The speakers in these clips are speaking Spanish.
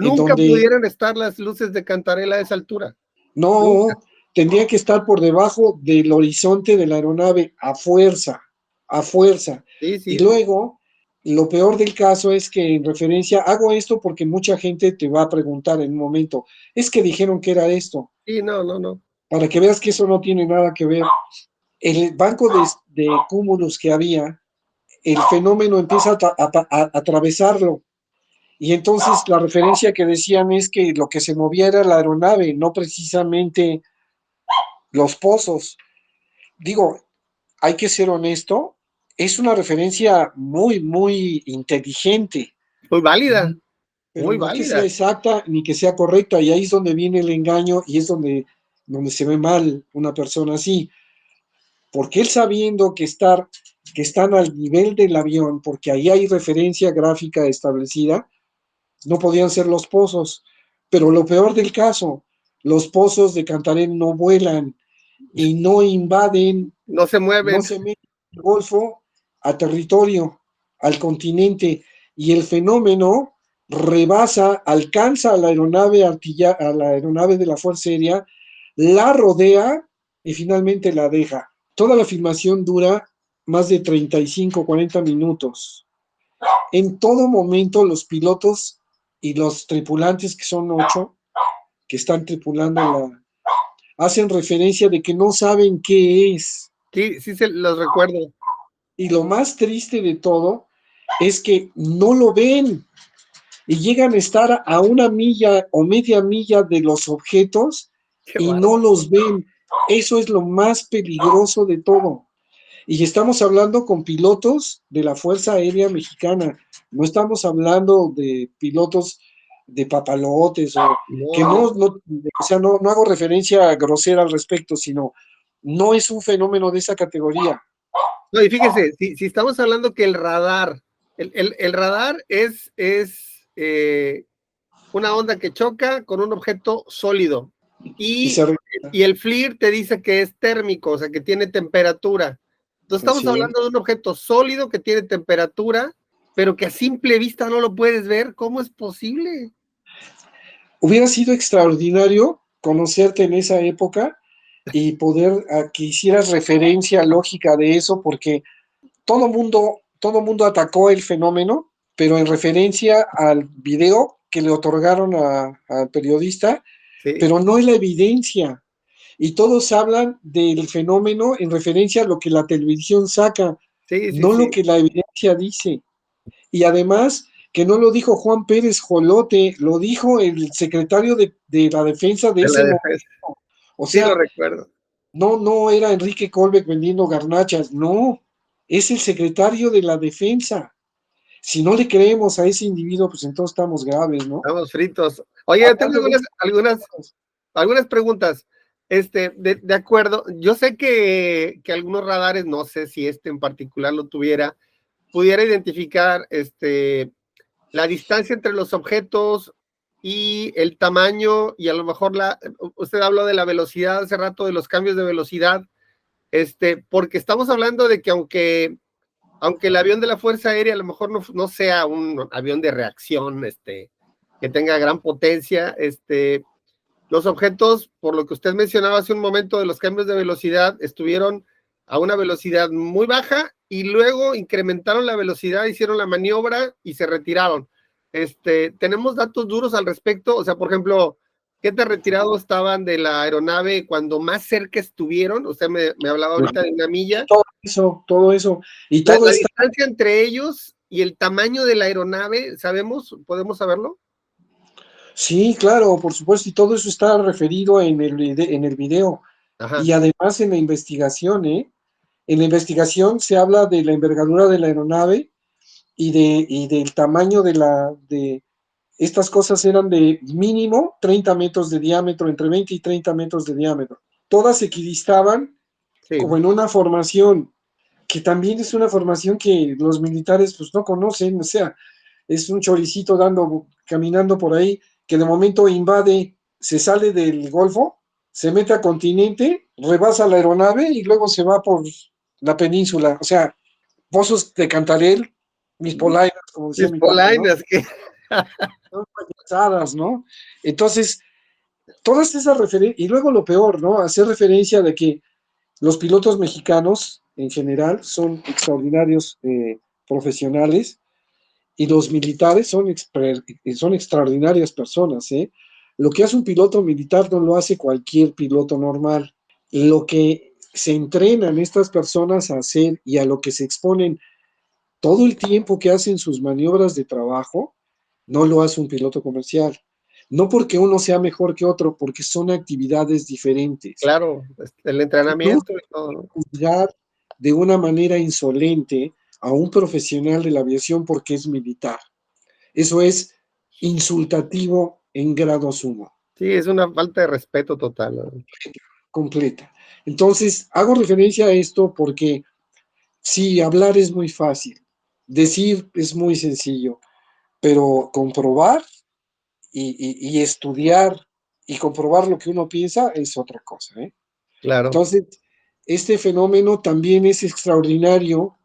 Nunca pudieran estar las luces de Cantarell a esa altura. No, tendría que estar por debajo del horizonte de la aeronave, a fuerza. Sí, sí. Y luego, lo peor del caso es que en referencia, hago esto porque mucha gente te va a preguntar en un momento, es que dijeron que era esto. Sí, no. Para que veas que eso no tiene nada que ver. El banco de cúmulos que había, el fenómeno empieza a atravesarlo. Y entonces la referencia que decían es que lo que se movía era la aeronave, no precisamente los pozos. Digo, hay que ser honesto, es una referencia muy inteligente. Muy válida. Pero Muy no válida. que sea exacta ni que sea correcta, y ahí es donde viene el engaño y es donde se ve mal una persona así. Porque él sabiendo que están al nivel del avión, porque ahí hay referencia gráfica establecida, no podían ser los pozos. Pero lo peor del caso, los pozos de Cantarell no vuelan y no invaden, no se mueven, no se meten el Golfo a territorio, al continente, y el fenómeno rebasa, alcanza a la aeronave a la aeronave de la Fuerza Aérea, la rodea y finalmente la deja. Toda la filmación dura más de 35, 40 minutos. En todo momento los pilotos y los tripulantes, que son 8, que están tripulando hacen referencia de que no saben qué es. Sí, se los recuerdo. Y lo más triste de todo es que no lo ven y llegan a estar a 1 milla o media milla de los objetos y no los ven. Eso es lo más peligroso de todo. Y estamos hablando con pilotos de la Fuerza Aérea Mexicana. No estamos hablando de pilotos de papalotes o que o sea, no hago referencia grosera al respecto, sino no es un fenómeno de esa categoría. No, y fíjese, si estamos hablando que el radar, el radar es una onda que choca con un objeto sólido y el FLIR te dice que es térmico, o sea, que tiene temperatura. Entonces estamos hablando de un objeto sólido que tiene temperatura, pero que a simple vista no lo puedes ver. ¿Cómo es posible? Hubiera sido extraordinario conocerte en esa época y poder que hicieras referencia lógica de eso, porque todo mundo atacó el fenómeno, pero en referencia al video que le otorgaron al periodista, pero no es la evidencia. Y todos hablan del fenómeno en referencia a lo que la televisión saca, no lo que la evidencia dice. Y además, que no lo dijo Juan Pérez Jolote, lo dijo el secretario de la defensa de ese momento. O sea, lo recuerdo. No era Enrique Colbeck vendiendo garnachas, no, es el secretario de la defensa. Si no le creemos a ese individuo, pues entonces estamos graves, ¿no? Estamos fritos. Oye, tengo algunas preguntas. De acuerdo, yo sé que algunos radares, no sé si en particular lo pudiera identificar la distancia entre los objetos y el tamaño, y a lo mejor usted habló de la velocidad hace rato, de los cambios de velocidad, porque estamos hablando de que aunque el avión de la Fuerza Aérea a lo mejor no sea un avión de reacción, que tenga gran potencia, los objetos, por lo que usted mencionaba hace un momento de los cambios de velocidad, estuvieron a una velocidad muy baja y luego incrementaron la velocidad, hicieron la maniobra y se retiraron. ¿Tenemos datos duros al respecto? O sea, por ejemplo, ¿qué tan retirados estaban de la aeronave cuando más cerca estuvieron? Usted me hablaba ahorita de 1 milla. Todo eso. Y la distancia entre ellos y el tamaño de la aeronave, ¿podemos saberlo? Sí, claro, por supuesto, y todo eso está referido en el video. Ajá. Y además en la investigación, en la investigación se habla de la envergadura de la aeronave y del tamaño de estas cosas eran de mínimo 30 metros de diámetro, entre 20 y 30 metros de diámetro. Todas equidistaban como en una formación, que también es una formación que los militares pues no conocen, o sea, es un choricito caminando por ahí, que de momento invade, se sale del Golfo, se mete a continente, rebasa la aeronave y luego se va por la península. O sea, pozos de Cantarell, mis polainas, como decía mi padre, ¿no? ¿no? Entonces, todas esas referencias, y luego lo peor, ¿no? Hacer referencia de que los pilotos mexicanos en general son extraordinarios profesionales y los militares son extraordinarias personas, ¿eh? Lo que hace un piloto militar no lo hace cualquier piloto normal. Lo que se entrenan estas personas a hacer y a lo que se exponen todo el tiempo que hacen sus maniobras de trabajo, no lo hace un piloto comercial. No porque uno sea mejor que otro, porque son actividades diferentes. Claro, el entrenamiento y todo, ¿no? Juzgar de una manera insolente a un profesional de la aviación porque es militar. Eso es insultativo en grado sumo. Sí, es una falta de respeto total, ¿no? Completa. Entonces, hago referencia a esto porque sí, hablar es muy fácil, decir es muy sencillo, pero comprobar y estudiar y comprobar lo que uno piensa es otra cosa, ¿eh? Claro. Entonces, este fenómeno también es extraordinario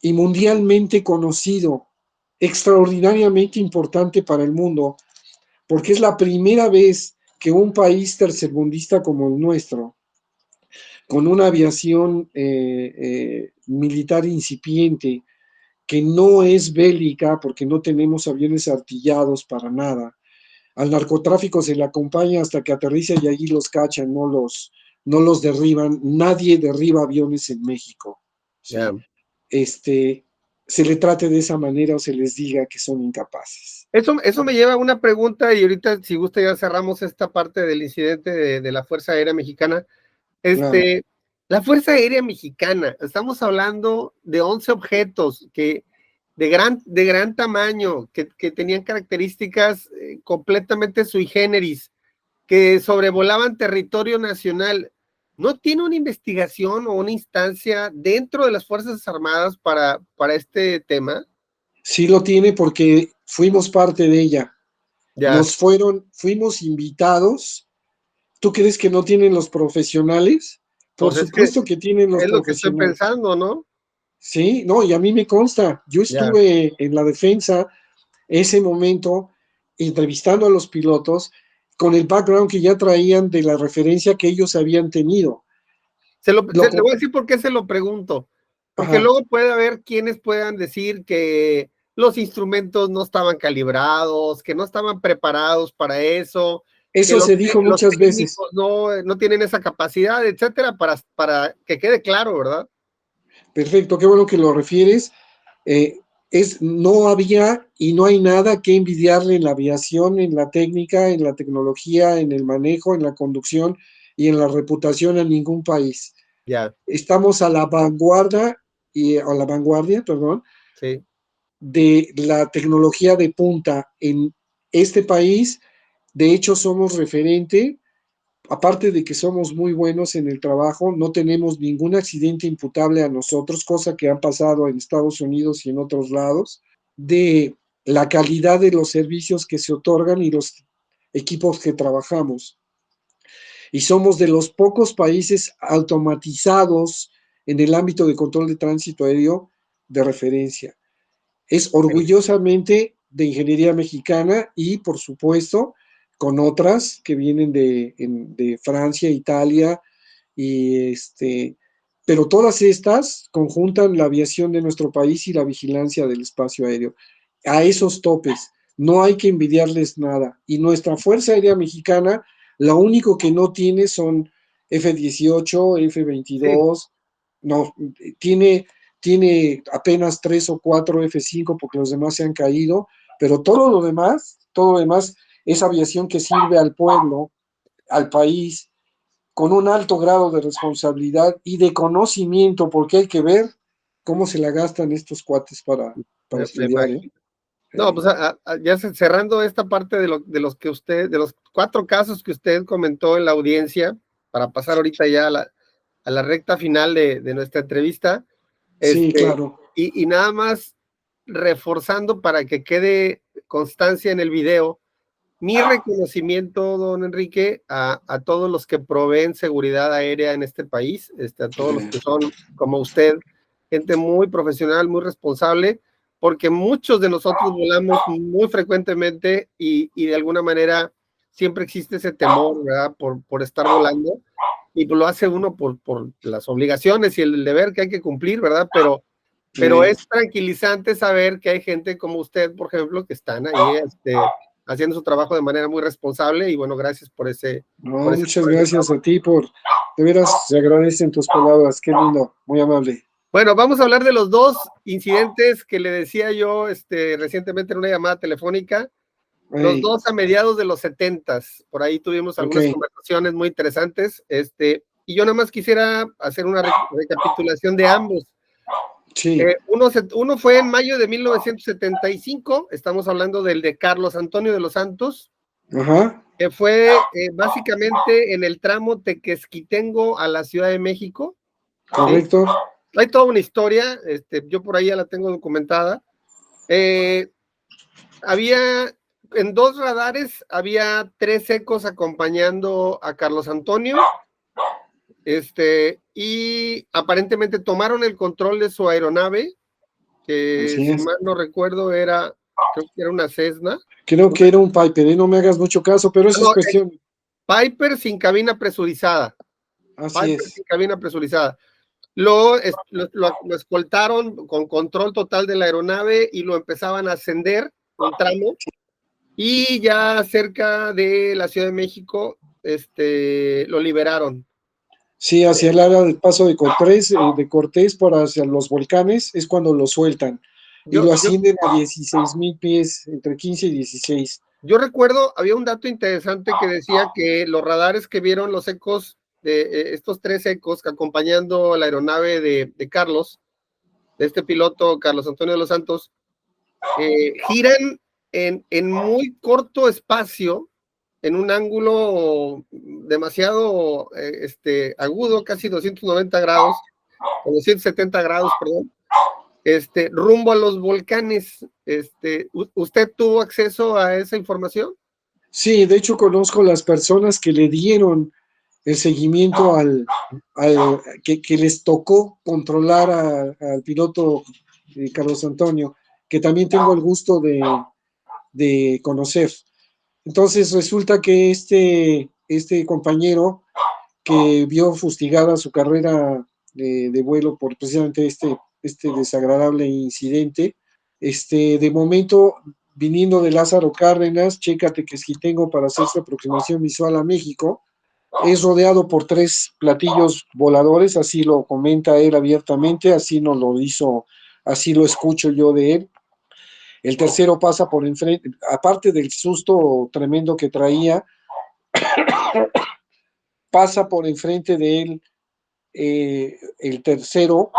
y mundialmente conocido, extraordinariamente importante para el mundo, porque es la primera vez que un país tercermundista como el nuestro, con una aviación militar incipiente, que no es bélica, porque no tenemos aviones artillados para nada, al narcotráfico se le acompaña hasta que aterriza y allí los cachan, no los derriban, nadie derriba aviones en México, Ya. ¿sí? Se le trate de esa manera o se les diga que son incapaces. Eso me lleva a una pregunta y ahorita, si gusta, ya cerramos esta parte del incidente de la Fuerza Aérea Mexicana. Claro. La Fuerza Aérea Mexicana, estamos hablando de 11 objetos de gran tamaño, que tenían características completamente sui generis, que sobrevolaban territorio nacional. ¿No tiene una investigación o una instancia dentro de las Fuerzas Armadas para este tema? Sí lo tiene porque fuimos parte de ella. Ya. Fuimos invitados. ¿Tú crees que no tienen los profesionales? Por Pues es que supuesto que tienen los es lo que estoy profesionales. pensando, ¿no? Sí, no, y a mí me consta. Yo Ya. estuve en la defensa ese momento entrevistando a los pilotos con el background que ya traían de la referencia que ellos habían tenido. Le voy a decir por qué se lo pregunto. Porque Ajá. luego puede haber quienes puedan decir que los instrumentos no estaban calibrados, que no estaban preparados para eso, que Eso se dijo los muchas veces. técnicos no tienen esa capacidad, etcétera, para que quede claro, ¿verdad? Perfecto, qué bueno que lo refieres. No había y no hay nada que envidiarle en la aviación, en la técnica, en la tecnología, en el manejo, en la conducción y en la reputación a ningún país. Ya. Estamos a la vanguardia, perdón, Sí. de la tecnología de punta en este país. De hecho, somos referente, aparte de que somos muy buenos en el trabajo, no tenemos ningún accidente imputable a nosotros, cosa que ha pasado en Estados Unidos y en otros lados, de la calidad de los servicios que se otorgan y los equipos que trabajamos. Y somos de los pocos países automatizados en el ámbito de control de tránsito aéreo de referencia. Es orgullosamente de ingeniería mexicana y, por supuesto, con otras que vienen de Francia, Italia, y pero todas estas conjuntan la aviación de nuestro país y la vigilancia del espacio aéreo. A esos topes, no hay que envidiarles nada. Y nuestra Fuerza Aérea Mexicana, lo único que no tiene son F-18, Sí. F-22, no, tiene apenas 3 o 4 F-5 porque los demás se han caído, pero todo lo demás es aviación que sirve al pueblo, al país, con un alto grado de responsabilidad y de conocimiento, porque hay que ver cómo se la gastan estos cuates para Me estudiar, ¿eh? imagino. No, pues ya cerrando esta parte de los 4 casos que usted comentó en la audiencia, para pasar ahorita ya a la recta final de nuestra entrevista, Sí, claro. y nada más reforzando para que quede constancia en el video, mi reconocimiento, don Enrique, a todos los que proveen seguridad aérea en este país, a todos los que son, como usted, gente muy profesional, muy responsable, porque muchos de nosotros volamos muy frecuentemente y de alguna manera siempre existe ese temor, ¿verdad? Por estar volando, y lo hace uno por las obligaciones y el deber que hay que cumplir, ¿verdad? Pero es tranquilizante saber que hay gente como usted, por ejemplo, que están ahí haciendo su trabajo de manera muy responsable, y bueno, gracias por ese. No, muchas gracias a ti de veras, se agradecen tus palabras, qué lindo, muy amable. Bueno, vamos a hablar de los dos incidentes que le decía yo recientemente en una llamada telefónica. Los dos a mediados de los 70s, por ahí tuvimos algunas conversaciones muy interesantes, y yo nada más quisiera hacer una recapitulación de ambos. Sí. Uno fue en mayo de 1975, estamos hablando del de Carlos Antonio de los Santos, que fue básicamente en el tramo Tequesquitengo a la Ciudad de México. Correcto. ¿Sí? Hay toda una historia, yo por ahí ya la tengo documentada. En 2 radares había 3 ecos acompañando a Carlos Antonio, y aparentemente tomaron el control de su aeronave, que si mal no recuerdo creo que era una Cessna. Creo que era un Piper, no me hagas mucho caso, pero eso es cuestión. Piper sin cabina presurizada. Así es. Sin cabina presurizada. Lo escoltaron con control total de la aeronave y lo empezaban a ascender un tramo, y ya cerca de la Ciudad de México lo liberaron. Sí, hacia el área del paso de Cortés para hacia los volcanes es cuando lo sueltan y lo ascienden a 16,000 pies, entre 15 y 16. Yo recuerdo, había un dato interesante que decía que los radares que vieron los ecos, estos 3 ecos acompañando la aeronave de Carlos, de este piloto Carlos Antonio de los Santos, giran en muy corto espacio, en un ángulo demasiado agudo, casi 290 grados, o 270 grados, perdón, rumbo a los volcanes. ¿Usted tuvo acceso a esa información? Sí, de hecho conozco las personas que le dieron el seguimiento que les tocó controlar al piloto Carlos Antonio, que también tengo el gusto de conocer. Entonces resulta que este compañero que vio fustigada su carrera de vuelo por precisamente este desagradable incidente, de momento, viniendo de Lázaro Cárdenas, chécate que tengo para hacer su aproximación visual a México, es rodeado por 3 platillos voladores, así lo comenta él abiertamente, así nos lo hizo, así lo escucho yo de él. El tercero pasa por enfrente, aparte del susto tremendo que traía, pasa por enfrente de él el tercero,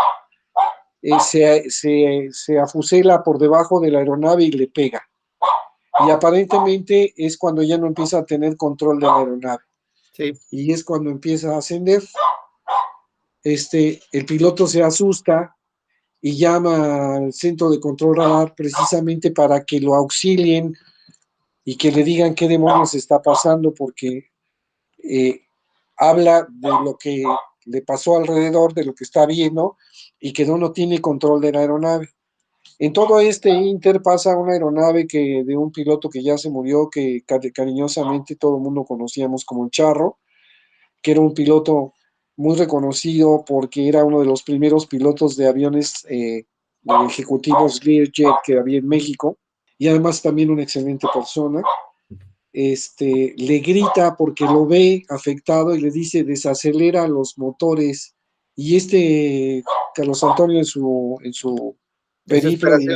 se afusela por debajo de la aeronave y le pega. Y aparentemente es cuando ya no empieza a tener control de la aeronave. Sí. Y es cuando empieza a ascender. El piloto se asusta y llama al centro de control radar precisamente para que lo auxilien y que le digan qué demonios está pasando, porque habla de lo que le pasó alrededor, de lo que está viendo, y que no tiene control de la aeronave. En todo este inter pasa una aeronave de un piloto que ya se murió, que cariñosamente todo el mundo conocíamos como el Charro, que era un piloto muy reconocido porque era uno de los primeros pilotos de aviones ejecutivos Learjet que había en México, y además también una excelente persona. Le grita porque lo ve afectado y le dice desacelera los motores, y Carlos Antonio en su periplo y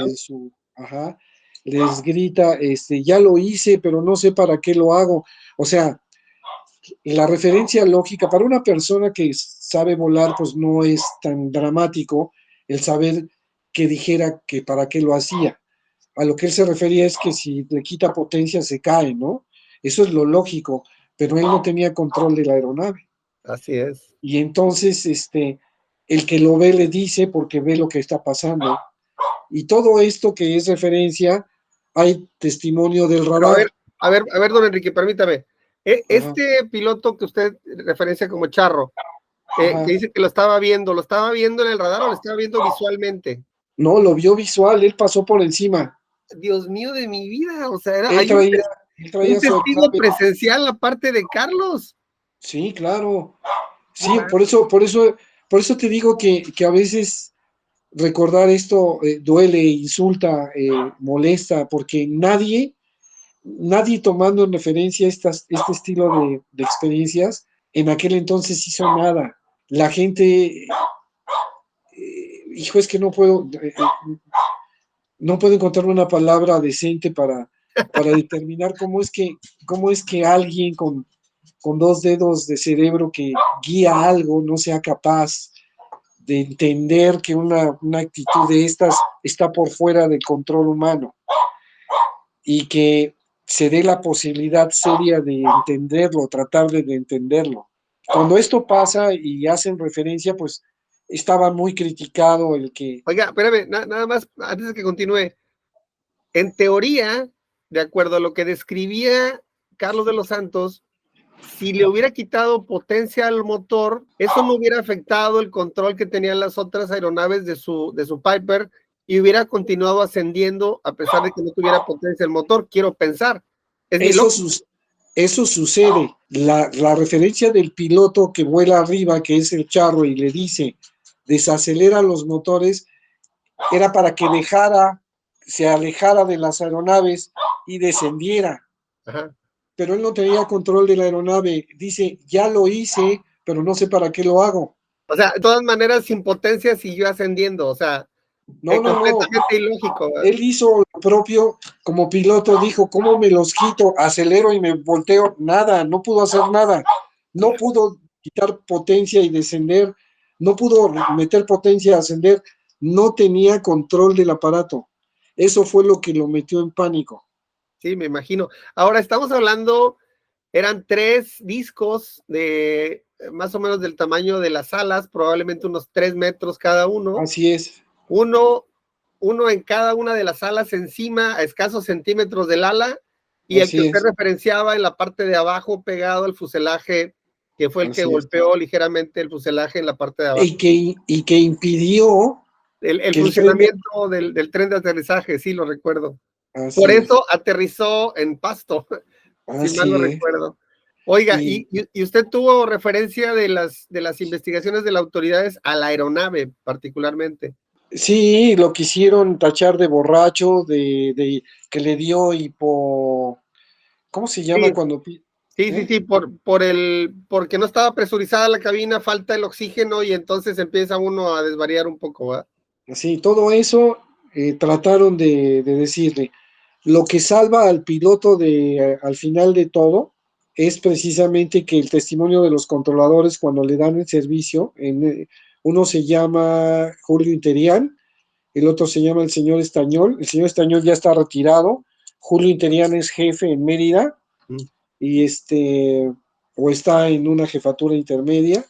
les grita, ya lo hice, pero no sé para qué lo hago. O sea, la referencia lógica para una persona que sabe volar, pues no es tan dramático el saber que dijera que para qué lo hacía. A lo que él se refería es que si le quita potencia se cae, ¿no? Eso es lo lógico, pero él no tenía control de la aeronave. Así es. Y entonces, el que lo ve le dice porque ve lo que está pasando. Y todo esto que es referencia, hay testimonio del radar. A ver, don Enrique, permítame. Este piloto que usted referencia como Charro, que dice que lo estaba viendo en el radar o lo estaba viendo visualmente. No, lo vio visual, él pasó por encima. Dios mío de mi vida, o sea, Él hay un, traía, él un traía su testigo escape. presencial aparte de Carlos. Sí, claro. No Sí, por eso te digo que a veces recordar esto duele, insulta, molesta, porque nadie tomando en referencia este estilo de experiencias, en aquel entonces hizo nada. La gente, hijo, es que no puedo encontrar una palabra decente para determinar cómo es que alguien con dos dedos de cerebro que guía algo no sea capaz de entender que una actitud de estas está por fuera del control humano y que se dé la posibilidad seria de entenderlo, tratar de entenderlo. Cuando esto pasa y hacen referencia, pues estaba muy criticado el que... Oiga, espérame, nada más, antes de que continúe. En teoría, de acuerdo a lo que describía Carlos de los Santos, si le hubiera quitado potencia al motor, eso no hubiera afectado el control que tenían las otras aeronaves de su Piper y hubiera continuado ascendiendo a pesar de que no tuviera potencia el motor, quiero pensar. Es mi Eso, lógica. eso sucede. La referencia del piloto que vuela arriba, que es el charro, y le dice, desacelera los motores, era para que se alejara de las aeronaves y descendiera. Ajá. Pero él no tenía control de la aeronave. Dice, ya lo hice, pero no sé para qué lo hago. O sea, de todas maneras, sin potencia siguió ascendiendo, o sea, No, no, no. completamente ilógico, ¿verdad? Él hizo lo propio como piloto, dijo, ¿cómo me los quito? Acelero y me volteo. Nada, no pudo hacer nada. No pudo quitar potencia y descender. No pudo meter potencia y ascender. No tenía control del aparato. Eso fue lo que lo metió en pánico. Sí, me imagino. Ahora estamos hablando, eran 3 discos de más o menos del tamaño de las alas, probablemente unos 3 metros cada uno. Así es. Uno, uno en cada una de las alas encima, a escasos centímetros del ala, y el que Así usted es. referenciaba en la parte de abajo pegado al fuselaje, que fue el que Así es. golpeó ligeramente el fuselaje en la parte de abajo. Y que impidió El que el tren de... funcionamiento del tren de aterrizaje, sí, lo recuerdo. Por Así es. eso aterrizó en Pasto, si mal no Así es. recuerdo. Oiga, Y y usted tuvo referencia de las investigaciones de las autoridades a la aeronave, particularmente. sí, lo quisieron tachar de borracho, de que le dio hipo... ¿Cómo se llama Sí, cuando... sí, sí, ¿eh? sí, porque no estaba presurizada la cabina, falta el oxígeno y entonces empieza uno a desvariar un poco, ¿verdad? Sí, todo eso trataron de decirle. Lo que salva al piloto al final de todo es precisamente que el testimonio de los controladores cuando le dan el servicio, uno se llama Julio Interián, el otro se llama el señor Estañol ya está retirado, Julio Interián es jefe en Mérida Mm. y o está en una jefatura intermedia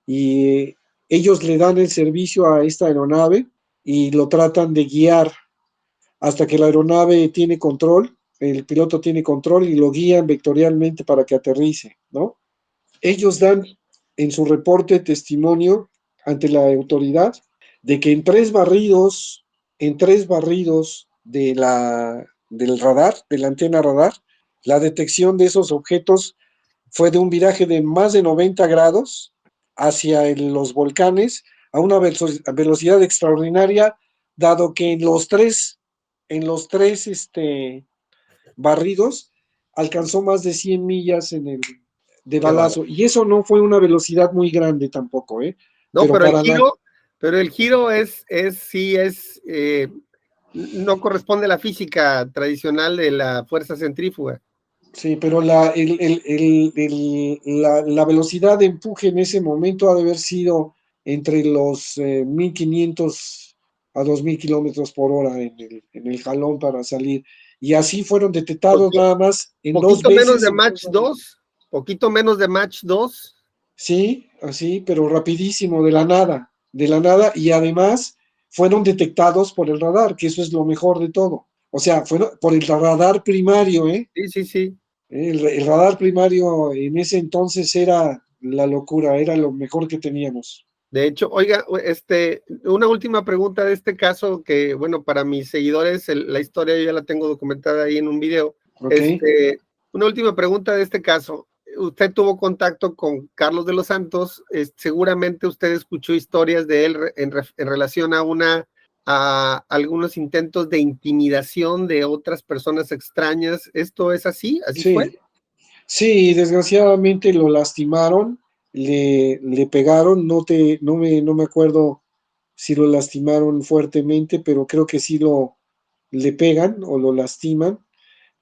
y ellos le dan el servicio a esta aeronave y lo tratan de guiar hasta que la aeronave tiene control, el piloto tiene control y lo guían vectorialmente para que aterrice, ¿no? Ellos dan en su reporte testimonio ante la autoridad de que en tres barridos del radar, de la antena radar, la detección de esos objetos fue de un viraje de más de 90 grados hacia los volcanes a una velocidad extraordinaria, dado que en los tres barridos alcanzó más de 100 millas de Qué bárbaro. balazo. Y eso no fue una velocidad muy grande tampoco, ¿eh? No, Pero pero el para la... giro, pero el giro no corresponde a la física tradicional de la fuerza centrífuga. Sí, pero la velocidad de empuje en ese momento ha de haber sido entre los 1500 a 2000 kilómetros por hora en el jalón para salir. Y así fueron detectados Poqui- nada más en dos Poquito menos veces de en tres Match barridos. 2, poquito menos de Match 2. Sí, así, pero rapidísimo, de la nada, y además fueron detectados por el radar, que eso es lo mejor de todo. O sea, fueron por el radar primario, ¿eh? Sí, sí, sí. El radar primario en ese entonces era la locura, era lo mejor que teníamos. De hecho, oiga, una última pregunta de este caso que, bueno, para mis seguidores, la historia yo ya la tengo documentada ahí en un video. Okay. Una última pregunta de este caso. Usted tuvo contacto con Carlos de los Santos, seguramente usted escuchó historias de él en relación a algunos intentos de intimidación de otras personas extrañas. ¿Esto es así? ¿Así fue? Sí, sí, desgraciadamente lo lastimaron, le pegaron, no me acuerdo si lo lastimaron fuertemente, pero creo que sí le pegan o lo lastiman,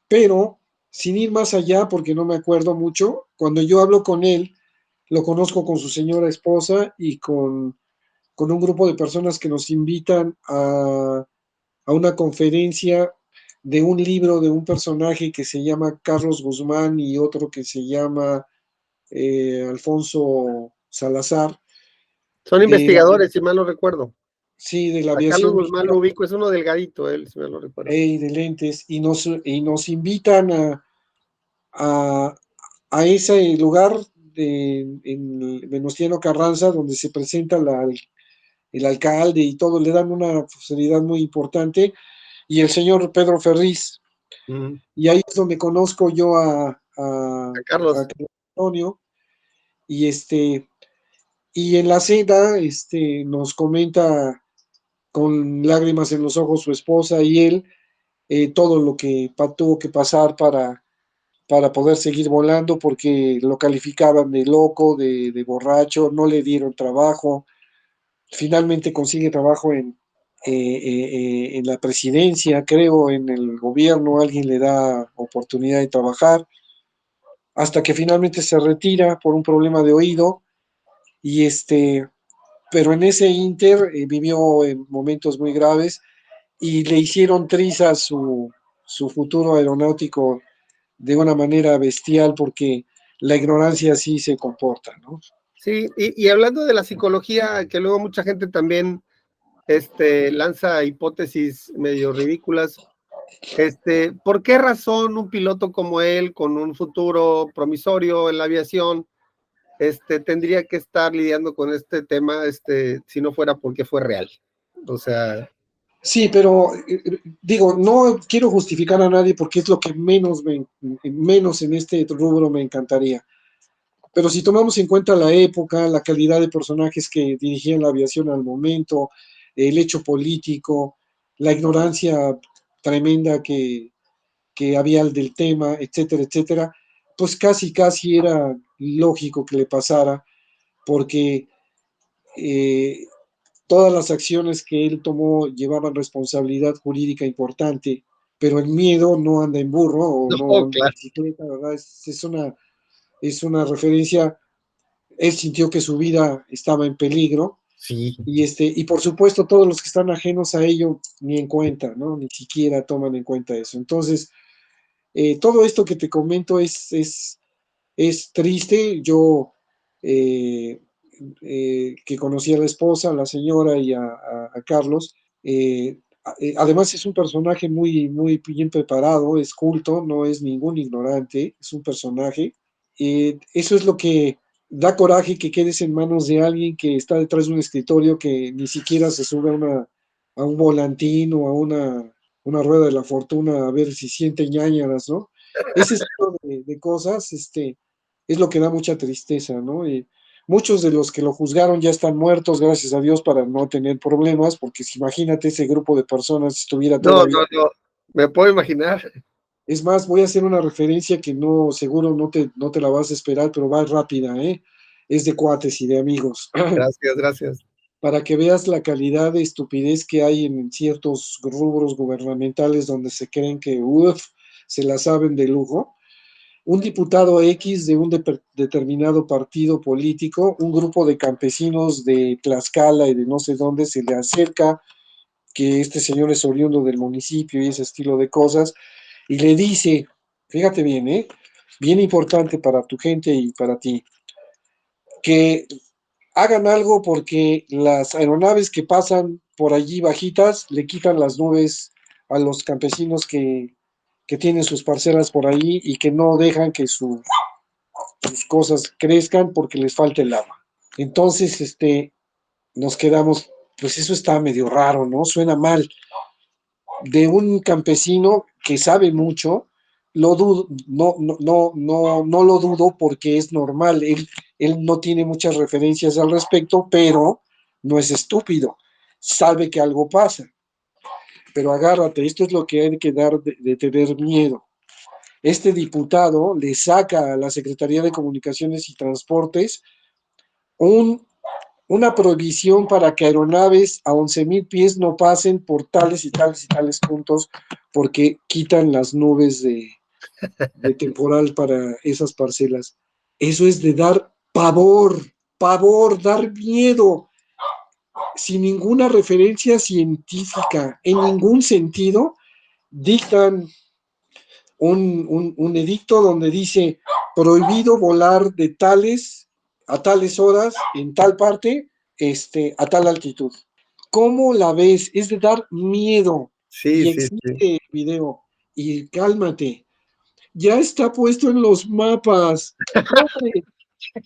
pero sin ir más allá, porque no me acuerdo mucho, cuando yo hablo con él, lo conozco con su señora esposa y con un grupo de personas que nos invitan a una conferencia de un libro de un personaje que se llama Carlos Guzmán y otro que se llama Alfonso Salazar, Son de la, investigadores, si mal no recuerdo. sí, de la A Carlos aviación Guzmán mexicana lo ubico, es uno delgadito, él, si mal no recuerdo. de lentes, y nos invitan a, a ese lugar en Venustiano Carranza, donde se presenta el alcalde y todo, le dan una seriedad muy importante, y el señor Pedro Ferriz. Y ahí es donde conozco yo A a Carlos. Antonio, y y en la cena nos comenta con lágrimas en los ojos su esposa y él todo lo que tuvo que pasar para poder seguir volando, porque lo calificaban de loco, de borracho, no le dieron trabajo. Finalmente consigue trabajo en la presidencia, creo, en el gobierno, alguien le da oportunidad de trabajar, hasta que finalmente se retira por un problema de oído, y pero en ese inter vivió en momentos muy graves y le hicieron trizas su futuro aeronáutico de una manera bestial, porque la ignorancia así se comporta, ¿no? Sí, y hablando de la psicología, que luego mucha gente también lanza hipótesis medio ridículas, ¿por qué razón un piloto como él, con un futuro promisorio en la aviación, tendría que estar lidiando con este tema, si no fuera porque fue real? O sea, Sí, pero digo, no quiero justificar a nadie porque es lo que menos en este rubro me encantaría. Pero si tomamos en cuenta la época, la calidad de personajes que dirigían la aviación al momento, el hecho político, la ignorancia tremenda que había del tema, etcétera, etcétera, pues casi era lógico que le pasara, porque eh, todas las acciones que él tomó llevaban responsabilidad jurídica importante, pero el miedo no anda en burro o no no, anda en claro. bicicleta, ¿verdad? Es una referencia. Él sintió que su vida estaba en peligro, Sí. y por supuesto todos los que están ajenos a ello ni en cuenta, ¿no? Ni siquiera toman en cuenta eso. Entonces, todo esto que te comento es triste. Yo, eh, que conocí a la esposa, a la señora y a Carlos, además es un personaje muy bien preparado, es culto, no es ningún ignorante, es un personaje. Eso es lo que da coraje, que quedes en manos de alguien que está detrás de un escritorio, que ni siquiera se sube a un volantín o a una rueda de la fortuna a ver si siente ñáñaras, ¿no? Ese tipo de cosas, es lo que da mucha tristeza, ¿no? Muchos de los que lo juzgaron ya están muertos, gracias a Dios, para no tener problemas, porque si imagínate ese grupo de personas estuviera No, todavía. no, no. Me puedo imaginar. Es más, voy a hacer una referencia que no, seguro no te la vas a esperar, pero va rápida, ¿eh? Es de cuates y de amigos. Gracias, gracias. Para que veas la calidad de estupidez que hay en ciertos rubros gubernamentales donde se creen que, se la saben de lujo. Un diputado X de un determinado partido político, un grupo de campesinos de Tlaxcala y de no sé dónde se le acerca, que este señor es oriundo del municipio y ese estilo de cosas, y le dice, fíjate bien, bien importante para tu gente y para ti, que hagan algo porque las aeronaves que pasan por allí bajitas le quitan las nubes a los campesinos que tienen sus parcelas por ahí y que no dejan que sus cosas crezcan porque les falta el agua. Entonces, nos quedamos, pues eso está medio raro, ¿no? Suena mal. De un campesino que sabe mucho, lo dudo, no lo dudo porque es normal. Él no tiene muchas referencias al respecto, pero no es estúpido. Sabe que algo pasa. Pero agárrate, esto es lo que hay que dar de tener miedo. Este diputado le saca a la Secretaría de Comunicaciones y Transportes un, una prohibición para que aeronaves a 11,000 pies no pasen por tales y tales y tales puntos porque quitan las nubes de temporal para esas parcelas. Eso es de dar pavor, pavor, dar miedo, sin ninguna referencia científica, en ningún sentido, dictan un edicto donde dice prohibido volar de tales a tales horas en tal parte, a tal altitud. ¿Cómo la ves? Es de dar miedo. Sí, Y sí, sí. existe el video. Y cálmate. Ya está puesto en los mapas. Hombre,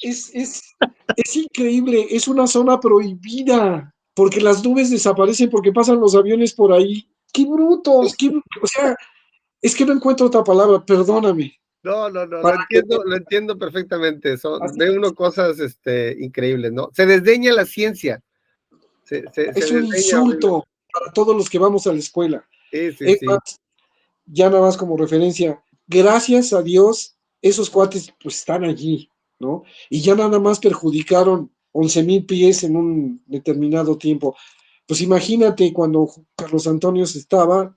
es, es, es increíble. Es una zona prohibida. Porque las nubes desaparecen porque pasan los aviones por ahí. ¡Qué brutos! O sea, es que no encuentro otra palabra, perdóname. No, no, no, Para que lo entiendo perfectamente. así Ve uno cosas increíbles, ¿no? Se desdeña la ciencia, se es un desdeña horrible. insulto para todos los que vamos a la escuela. Sí, sí, Es sí. más, ya nada más como referencia, gracias a Dios, esos cuates pues están allí, ¿no? Y ya nada más perjudicaron 11,000 pies en un determinado tiempo. Pues imagínate cuando Carlos Antonio estaba,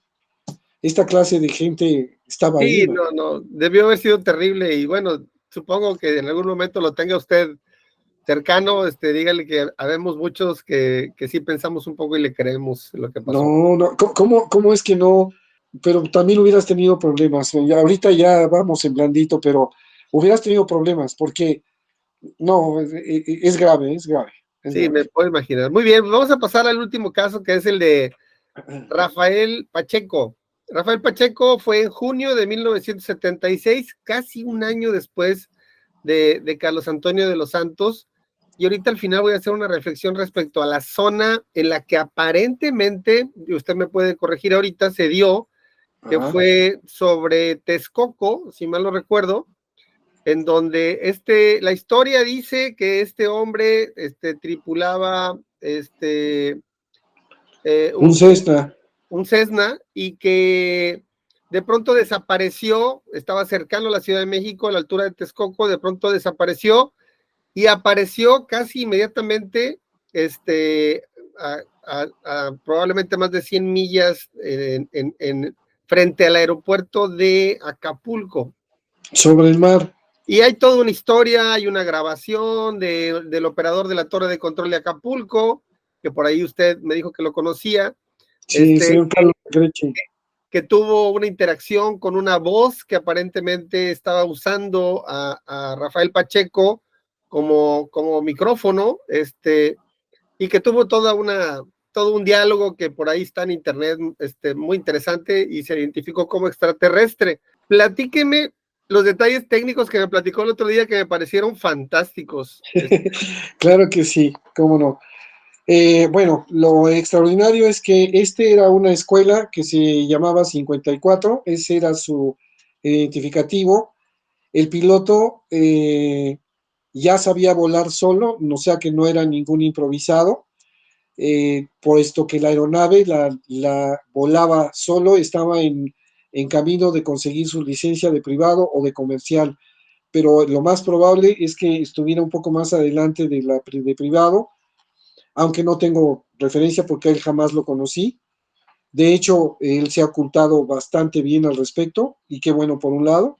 esta clase de gente estaba ahí, Sí, ¿no? no, no, debió haber sido terrible y bueno, supongo que en algún momento lo tenga usted cercano, dígale que habemos muchos que sí pensamos un poco y le creemos lo que pasó. No, no, ¿cómo es que no? Pero también hubieras tenido problemas. Ya, ahorita ya vamos en blandito, pero hubieras tenido problemas porque no, es grave, es grave, es Sí, grave. me puedo imaginar. Muy bien, vamos a pasar al último caso que es el de Rafael Pacheco. Rafael Pacheco fue en junio de 1976, casi un año después de Carlos Antonio de los Santos. Y ahorita al final voy a hacer una reflexión respecto a la zona en la que aparentemente, y usted me puede corregir ahorita, se dio, que Ajá. fue sobre Texcoco, si mal no recuerdo, en donde la historia dice que este hombre tripulaba Un Cessna. un Cessna y que de pronto desapareció, estaba cercano a la Ciudad de México, a la altura de Texcoco, de pronto desapareció y apareció casi inmediatamente, probablemente más de 100 millas frente al aeropuerto de Acapulco. Sobre el mar. Y hay toda una historia, hay una grabación del operador de la torre de control de Acapulco, que por ahí usted me dijo que lo conocía, Sí, el señor Carlos Grechi. que tuvo una interacción con una voz que aparentemente estaba usando a Rafael Pacheco como micrófono, y que tuvo todo un diálogo que por ahí está en internet, muy interesante y se identificó como extraterrestre. Platíqueme los detalles técnicos que me platicó el otro día que me parecieron fantásticos. Claro que sí, cómo no. Bueno, lo extraordinario es que era una escuela que se llamaba 54, ese era su identificativo. El piloto ya sabía volar solo, o sea que no era ningún improvisado, puesto que la aeronave la volaba solo, estaba en camino de conseguir su licencia de privado o de comercial, pero lo más probable es que estuviera un poco más adelante de privado, aunque no tengo referencia porque él jamás lo conocí. De hecho, él se ha ocultado bastante bien al respecto y qué bueno por un lado.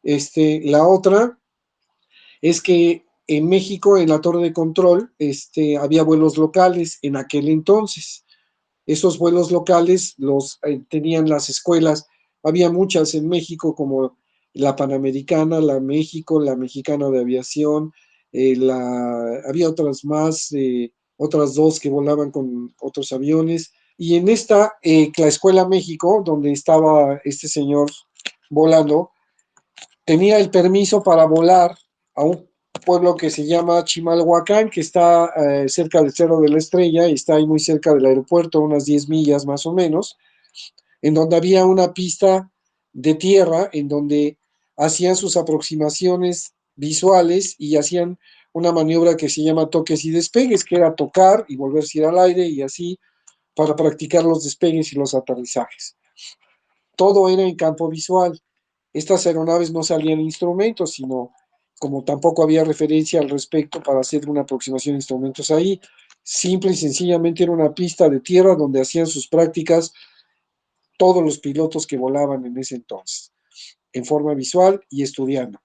La otra es que en México, en la torre de control, había vuelos locales en aquel entonces. Esos vuelos locales los tenían las escuelas. Había muchas en México, como la Panamericana, la México, la Mexicana de Aviación, había otras más, otras dos que volaban con otros aviones. Y en la Escuela México, donde estaba este señor volando, tenía el permiso para volar a pueblo que se llama Chimalhuacán, que está cerca del Cerro de la Estrella y está ahí muy cerca del aeropuerto, unas 10 millas más o menos, en donde había una pista de tierra en donde hacían sus aproximaciones visuales y hacían una maniobra que se llama toques y despegues, que era tocar y volverse a ir al aire y así para practicar los despegues y los aterrizajes. Todo era en campo visual. Estas aeronaves no salían instrumentos, sino como tampoco había referencia al respecto para hacer una aproximación de instrumentos ahí, simple y sencillamente era una pista de tierra donde hacían sus prácticas todos los pilotos que volaban en ese entonces, en forma visual y estudiando.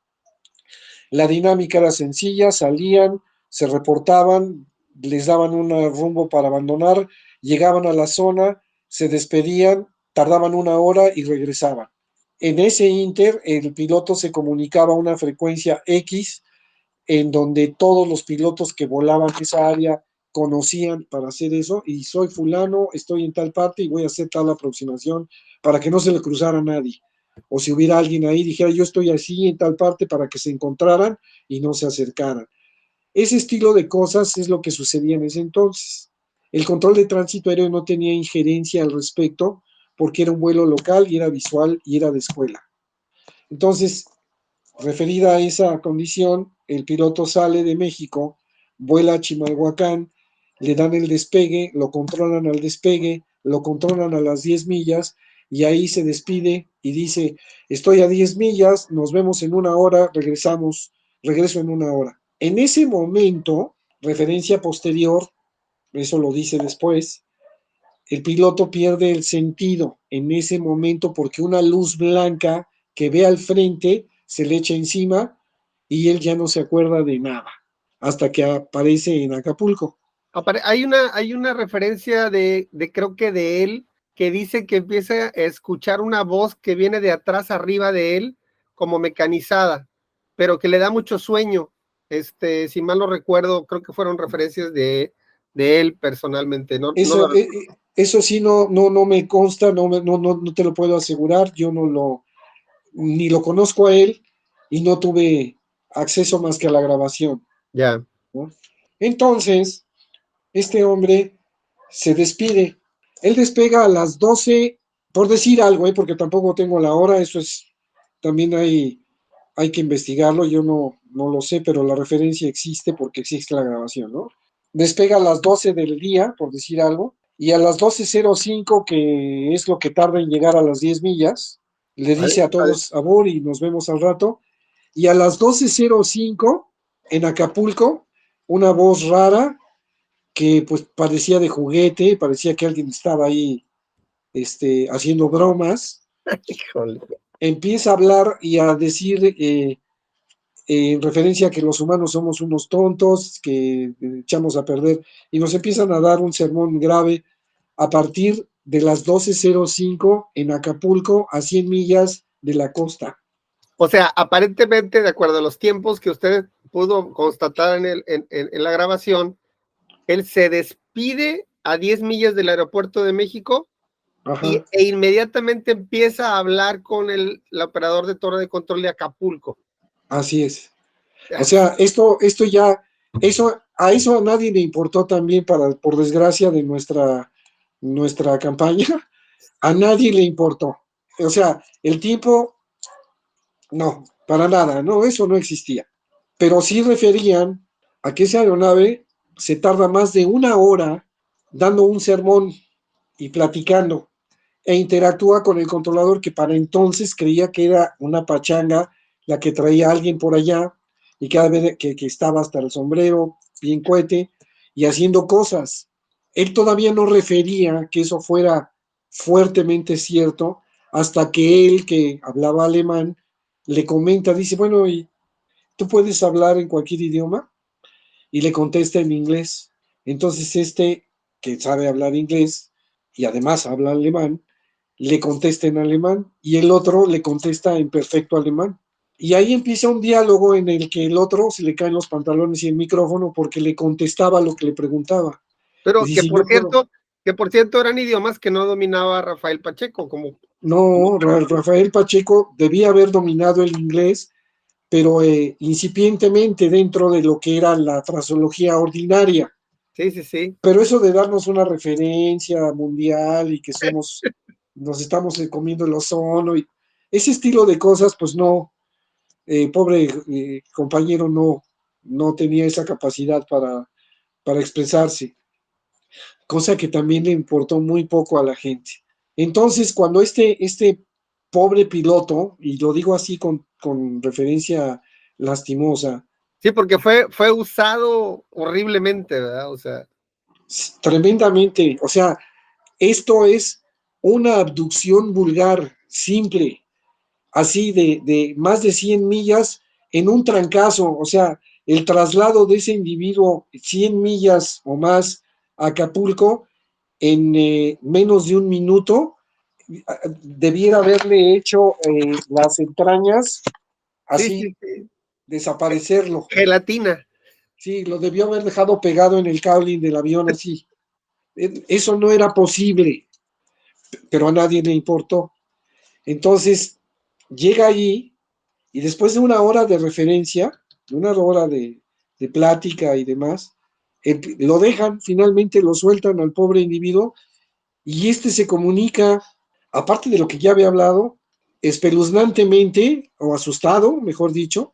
La dinámica era sencilla, salían, se reportaban, les daban un rumbo para abandonar, llegaban a la zona, se despedían, tardaban una hora y regresaban. En ese inter, el piloto se comunicaba a una frecuencia X, en donde todos los pilotos que volaban esa área conocían para hacer eso, y soy fulano, estoy en tal parte y voy a hacer tal aproximación para que no se le cruzara a nadie. O si hubiera alguien ahí, dijera yo estoy así en tal parte para que se encontraran y no se acercaran. Ese estilo de cosas es lo que sucedía en ese entonces. El control de tránsito aéreo no tenía injerencia al respecto porque era un vuelo local y era visual y era de escuela. Entonces, referida a esa condición, el piloto sale de México, vuela a Chimalhuacán, le dan el despegue, lo controlan al despegue, lo controlan a las 10 millas y ahí se despide y dice, estoy a 10 millas, nos vemos en una hora, regreso en una hora. En ese momento, referencia posterior, eso lo dice después, el piloto pierde el sentido en ese momento porque una luz blanca que ve al frente se le echa encima y él ya no se acuerda de nada hasta que aparece en Acapulco. Hay una referencia creo que de él, que dice que empieza a escuchar una voz que viene de atrás arriba de él, como mecanizada, pero que le da mucho sueño. Si mal no recuerdo, creo que fueron referencias de él personalmente. Eso sí no me consta, no te lo puedo asegurar, yo ni lo conozco a él y no tuve acceso más que a la grabación. Ya. ¿No? Entonces, este hombre se despide. Él despega a las 12, por decir algo, porque tampoco tengo la hora, eso es, también hay que investigarlo, yo no lo sé, pero la referencia existe porque existe la grabación, ¿no? Despega a las 12 del día, por decir algo, y a las 12:05, que es lo que tarda en llegar a las 10 millas, le dice a todos, amor, y nos vemos al rato, y a las 12:05, en Acapulco, una voz rara, que pues parecía de juguete, parecía que alguien estaba ahí haciendo bromas, empieza a hablar y a decir en referencia a que los humanos somos unos tontos, que echamos a perder, y nos empiezan a dar un sermón grave a partir de las 12:05 en Acapulco, a 100 millas de la costa. O sea, aparentemente, de acuerdo a los tiempos que usted pudo constatar en la grabación, él se despide a 10 millas del aeropuerto de México e inmediatamente empieza a hablar con el operador de torre de control de Acapulco. Así es. O sea, esto ya, a eso a nadie le importó también, por desgracia de nuestra campaña, a nadie le importó. O sea, el tiempo, no, para nada, no, eso no existía. Pero sí referían a que esa aeronave se tarda más de una hora dando un sermón y platicando, e interactúa con el controlador, que para entonces creía que era una pachanga la que traía a alguien por allá, y cada vez que estaba hasta el sombrero, bien cohete, y haciendo cosas. Él todavía no refería que eso fuera fuertemente cierto, hasta que él, que hablaba alemán, le comenta, dice, bueno, ¿y tú puedes hablar en cualquier idioma? Y le contesta en inglés. Entonces que sabe hablar inglés y además habla alemán, le contesta en alemán y el otro le contesta en perfecto alemán. Y ahí empieza un diálogo en el que el otro se le caen los pantalones y el micrófono porque le contestaba lo que le preguntaba. Pero dice, que por cierto eran idiomas que no dominaba Rafael Pacheco. No, Rafael Pacheco debía haber dominado el inglés, pero incipientemente dentro de lo que era la fraseología ordinaria. Sí, sí, sí. Pero eso de darnos una referencia mundial y que nos estamos comiendo el ozono y ese estilo de cosas, pues no, pobre compañero no tenía esa capacidad para expresarse, cosa que también le importó muy poco a la gente. Entonces, cuando este pobre piloto, y lo digo así con referencia lastimosa, Sí, porque fue usado horriblemente, ¿verdad? O sea. tremendamente, o sea, esto es una abducción vulgar, simple, así de más de 100 millas en un trancazo, o sea, el traslado de ese individuo 100 millas o más a Acapulco en menos de un minuto, debiera haberle hecho las entrañas Sí, así, sí, sí. desaparecerlo. Gelatina. Sí, lo debió haber dejado pegado en el cable del avión así. Eso no era posible, pero a nadie le importó. Entonces, llega allí y después de una hora de referencia, de una hora de plática y demás, lo dejan, finalmente lo sueltan al pobre individuo y este se comunica, aparte de lo que ya había hablado, espeluznantemente, o asustado, mejor dicho,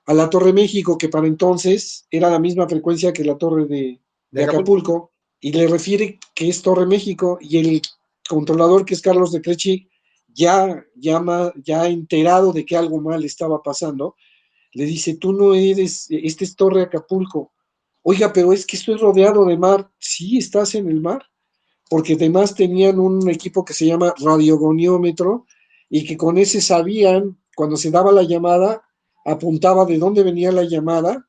a la Torre México, que para entonces era la misma frecuencia que la Torre De de Acapulco. Acapulco, y le refiere que es Torre México, y el controlador, que es Carlos de Crechi, ya enterado de que algo mal estaba pasando, le dice, tú no eres, este es Torre Acapulco. Oiga, pero es que estoy rodeado de mar. Sí, estás en el mar, porque además tenían un equipo que se llama radiogoniómetro y que con ese sabían, cuando se daba la llamada, apuntaba de dónde venía la llamada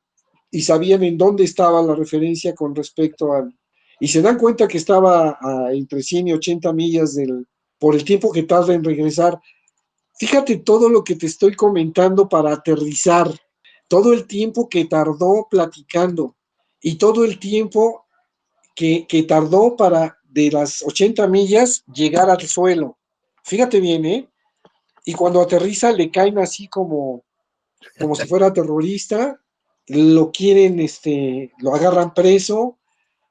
y sabían en dónde estaba la referencia con respecto al... Y se dan cuenta que estaba entre 100 y 80 millas por el tiempo que tarda en regresar. Fíjate todo lo que te estoy comentando para aterrizar, todo el tiempo que tardó platicando y todo el tiempo que tardó para de las 80 millas llegar al suelo. Fíjate bien, ¿eh? Y cuando aterriza le caen así como si fuera terrorista, lo quieren, lo agarran preso,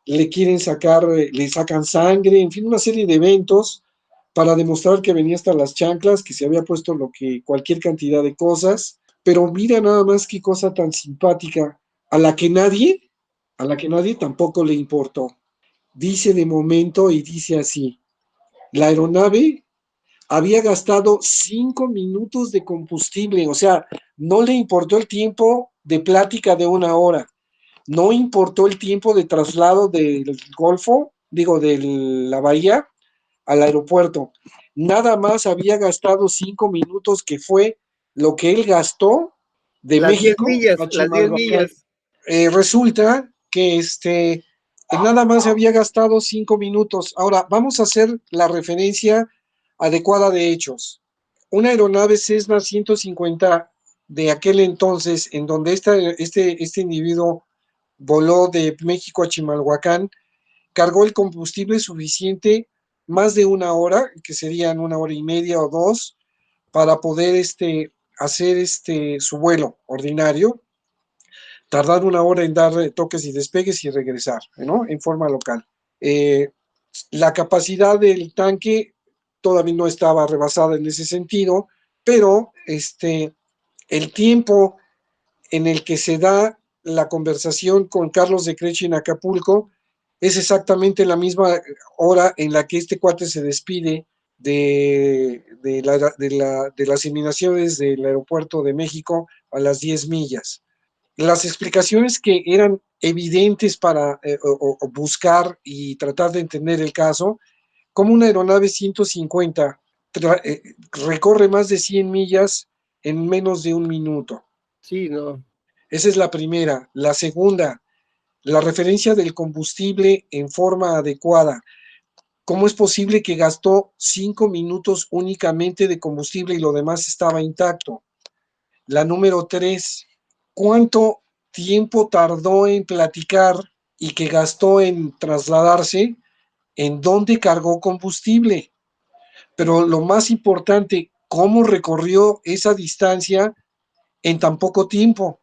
le quieren sacar, le sacan sangre, en fin, una serie de eventos para demostrar que venía hasta las chanclas, que se había puesto lo que cualquier cantidad de cosas, pero mira nada más qué cosa tan simpática, a la que nadie, a la que nadie tampoco le importó. Dice de momento y dice así, la aeronave había gastado 5 minutos de combustible, o sea, no le importó el tiempo de plática de una hora, no importó el tiempo de traslado del Golfo, digo, de la bahía al aeropuerto, nada más había gastado 5 minutos, que fue lo que él gastó de Las 10 México millas, a las 10 Chimalhuacán. millas. Resulta que nada más había gastado 5 minutos. Ahora, vamos a hacer la referencia adecuada de hechos. Una aeronave Cessna 150 de aquel entonces, en donde este individuo voló de México a Chimalhuacán, cargó el combustible suficiente más de una hora, que serían una hora y media o dos, para poder hacer su vuelo ordinario, tardar una hora en dar toques y despegues y regresar, ¿no? En forma local. Eh, la capacidad del tanque todavía no estaba rebasada en ese sentido, pero el tiempo en el que se da la conversación con Carlos de Crechi en Acapulco es exactamente la misma hora en la que este cuate se despide de las inminaciones del aeropuerto de México a las 10 millas. Las explicaciones que eran evidentes para o buscar y tratar de entender el caso, como una aeronave 150 recorre más de 100 millas en menos de un minuto. Sí, no. Esa es la primera. La segunda, la referencia del combustible en forma adecuada. ¿Cómo es posible que gastó 5 minutos únicamente de combustible y lo demás estaba intacto? La número 3, ¿cuánto tiempo tardó en platicar y que gastó en trasladarse? ¿En dónde cargó combustible? Pero lo más importante, ¿cómo recorrió esa distancia en tan poco tiempo.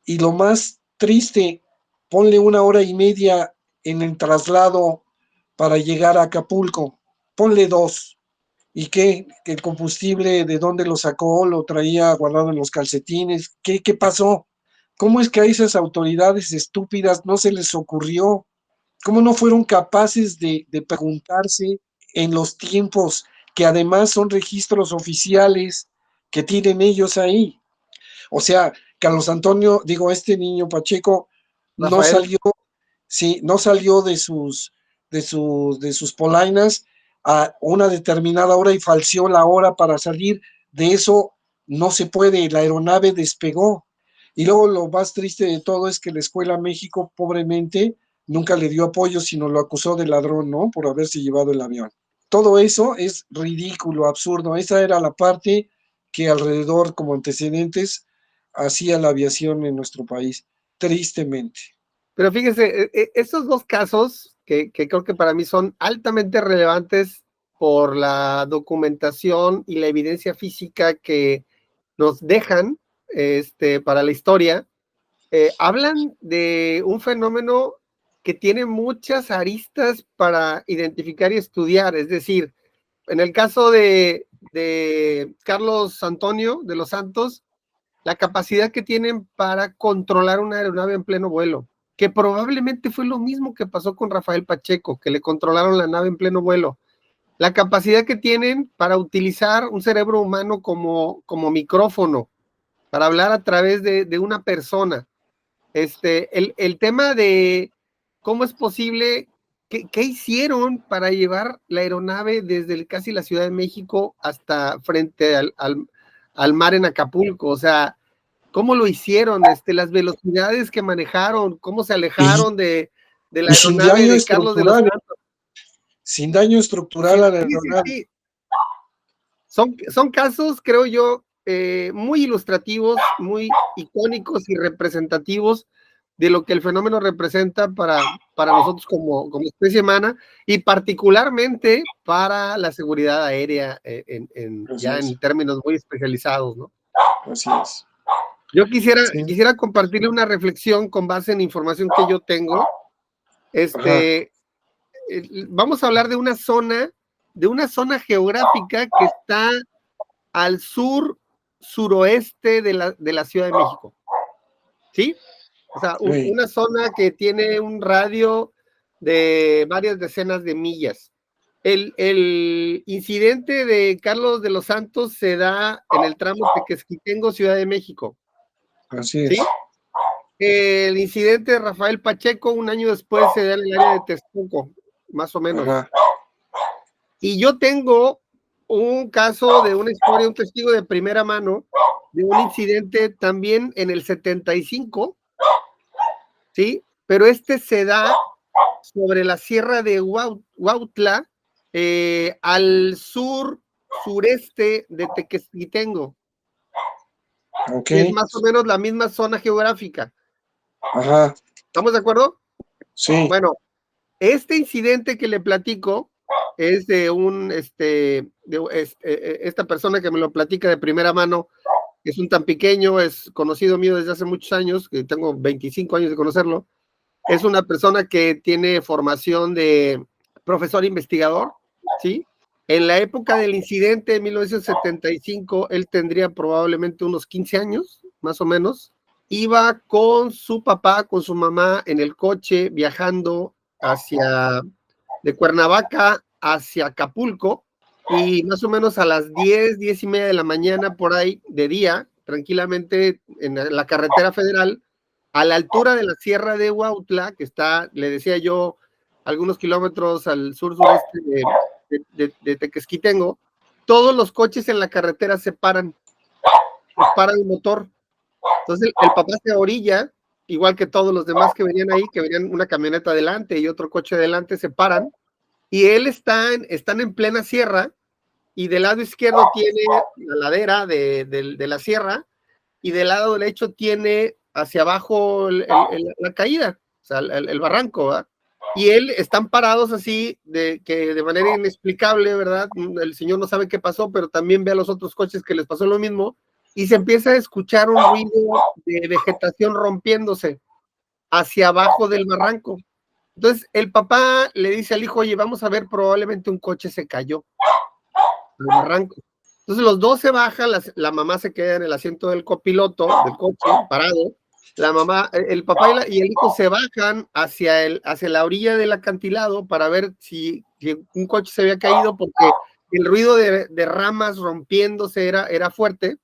Y lo más triste, ponle 1 hora y media en el traslado para llegar a Acapulco, ponle 2. ¿Y qué? ¿Que el combustible de dónde lo sacó? ¿Lo traía guardado en los calcetines? ¿Qué pasó? ¿Cómo es que a esas autoridades estúpidas no se les ocurrió? ¿Cómo no fueron capaces de preguntarse en los tiempos, que además son registros oficiales que tienen ellos ahí? O sea, Carlos Antonio, digo, este niño Pacheco no Rafael. salió, sí, no salió de sus polainas a una determinada hora y falseó la hora para salir. De eso no se puede, la aeronave despegó. Y luego lo más triste de todo es que la Escuela México, pobremente, nunca le dio apoyo, sino lo acusó de ladrón, ¿no? Por haberse llevado el avión. Todo eso es ridículo, absurdo. Esa era la parte que alrededor, como antecedentes, hacía la aviación en nuestro país, tristemente. Pero fíjese, estos dos casos que creo que para mí son altamente relevantes por la documentación y la evidencia física que nos dejan para la historia, hablan de un fenómeno que tiene muchas aristas para identificar y estudiar. Es decir, en el caso de Carlos Antonio de los Santos, la capacidad que tienen para controlar una aeronave en pleno vuelo, que probablemente fue lo mismo que pasó con Rafael Pacheco, que le controlaron la nave en pleno vuelo. La capacidad que tienen para utilizar un cerebro humano como micrófono, para hablar a través de una persona. El tema de cómo es posible, ¿qué hicieron para llevar la aeronave desde casi la Ciudad de México hasta frente al mar en Acapulco? O sea, ¿cómo lo hicieron? Las velocidades que manejaron, cómo se alejaron de la sin aeronave daño de Carlos de los estructural, Santos. sin daño estructural Sí, a la sí, sí, aeronave. sí. Son casos, creo yo, muy ilustrativos, muy icónicos y representativos de lo que el fenómeno representa para nosotros como especie humana y particularmente para la seguridad aérea ya en términos muy especializados, ¿no? Así es. Yo Sí. quisiera compartirle una reflexión con base en información que yo tengo. Vamos a hablar de una zona geográfica que está al suroeste de la Ciudad de México, ¿sí? O sea, una zona que tiene un radio de varias decenas de millas. El incidente de Carlos de los Santos se da en el tramo Tequesquitengo, Ciudad de México. Así es. ¿Sí? El incidente de Rafael Pacheco, un año después, se da en el área de Texcoco, más o menos. Ajá. Y yo tengo un caso de una historia, un testigo de primera mano, de un incidente también en el 75, ¿sí? Pero se da sobre la sierra de Huautla, al sureste de Tequesquitengo. Okay. Y es más o menos la misma zona geográfica. Ajá. ¿Estamos de acuerdo? Sí. Bueno, este incidente que le platico es de esta persona que me lo platica de primera mano, es un tan pequeño, es conocido mío desde hace muchos años, que tengo 25 años de conocerlo. Es una persona que tiene formación de profesor investigador, ¿sí? En la época del incidente de 1975, él tendría probablemente unos 15 años, más o menos. Iba con su papá, con su mamá en el coche, viajando de Cuernavaca hacia Acapulco, y más o menos a las 10:30 de la mañana, por ahí, de día, tranquilamente en la carretera federal, a la altura de la sierra de Huautla, que está, le decía yo, algunos kilómetros al sur-sureste de Tequesquitengo, todos los coches en la carretera se paran el motor. Entonces el papá se orilla, igual que todos los demás que venían ahí, que venían una camioneta adelante y otro coche adelante, se paran, y él están en plena sierra, y del lado izquierdo tiene la ladera de la sierra, y del lado derecho tiene hacia abajo la caída, o sea, el barranco, ¿verdad? Y él están parados así, que de manera inexplicable, ¿verdad? El señor no sabe qué pasó, pero también ve a los otros coches que les pasó lo mismo, y se empieza a escuchar un ruido de vegetación rompiéndose hacia abajo del barranco. Entonces el papá le dice al hijo, oye, vamos a ver, probablemente un coche se cayó al barranco. Entonces los dos se bajan, la mamá se queda en el asiento del copiloto, del coche, parado. La mamá, el papá y el hijo se bajan hacia la orilla del acantilado para ver si un coche se había caído, porque el ruido de ramas rompiéndose era fuerte,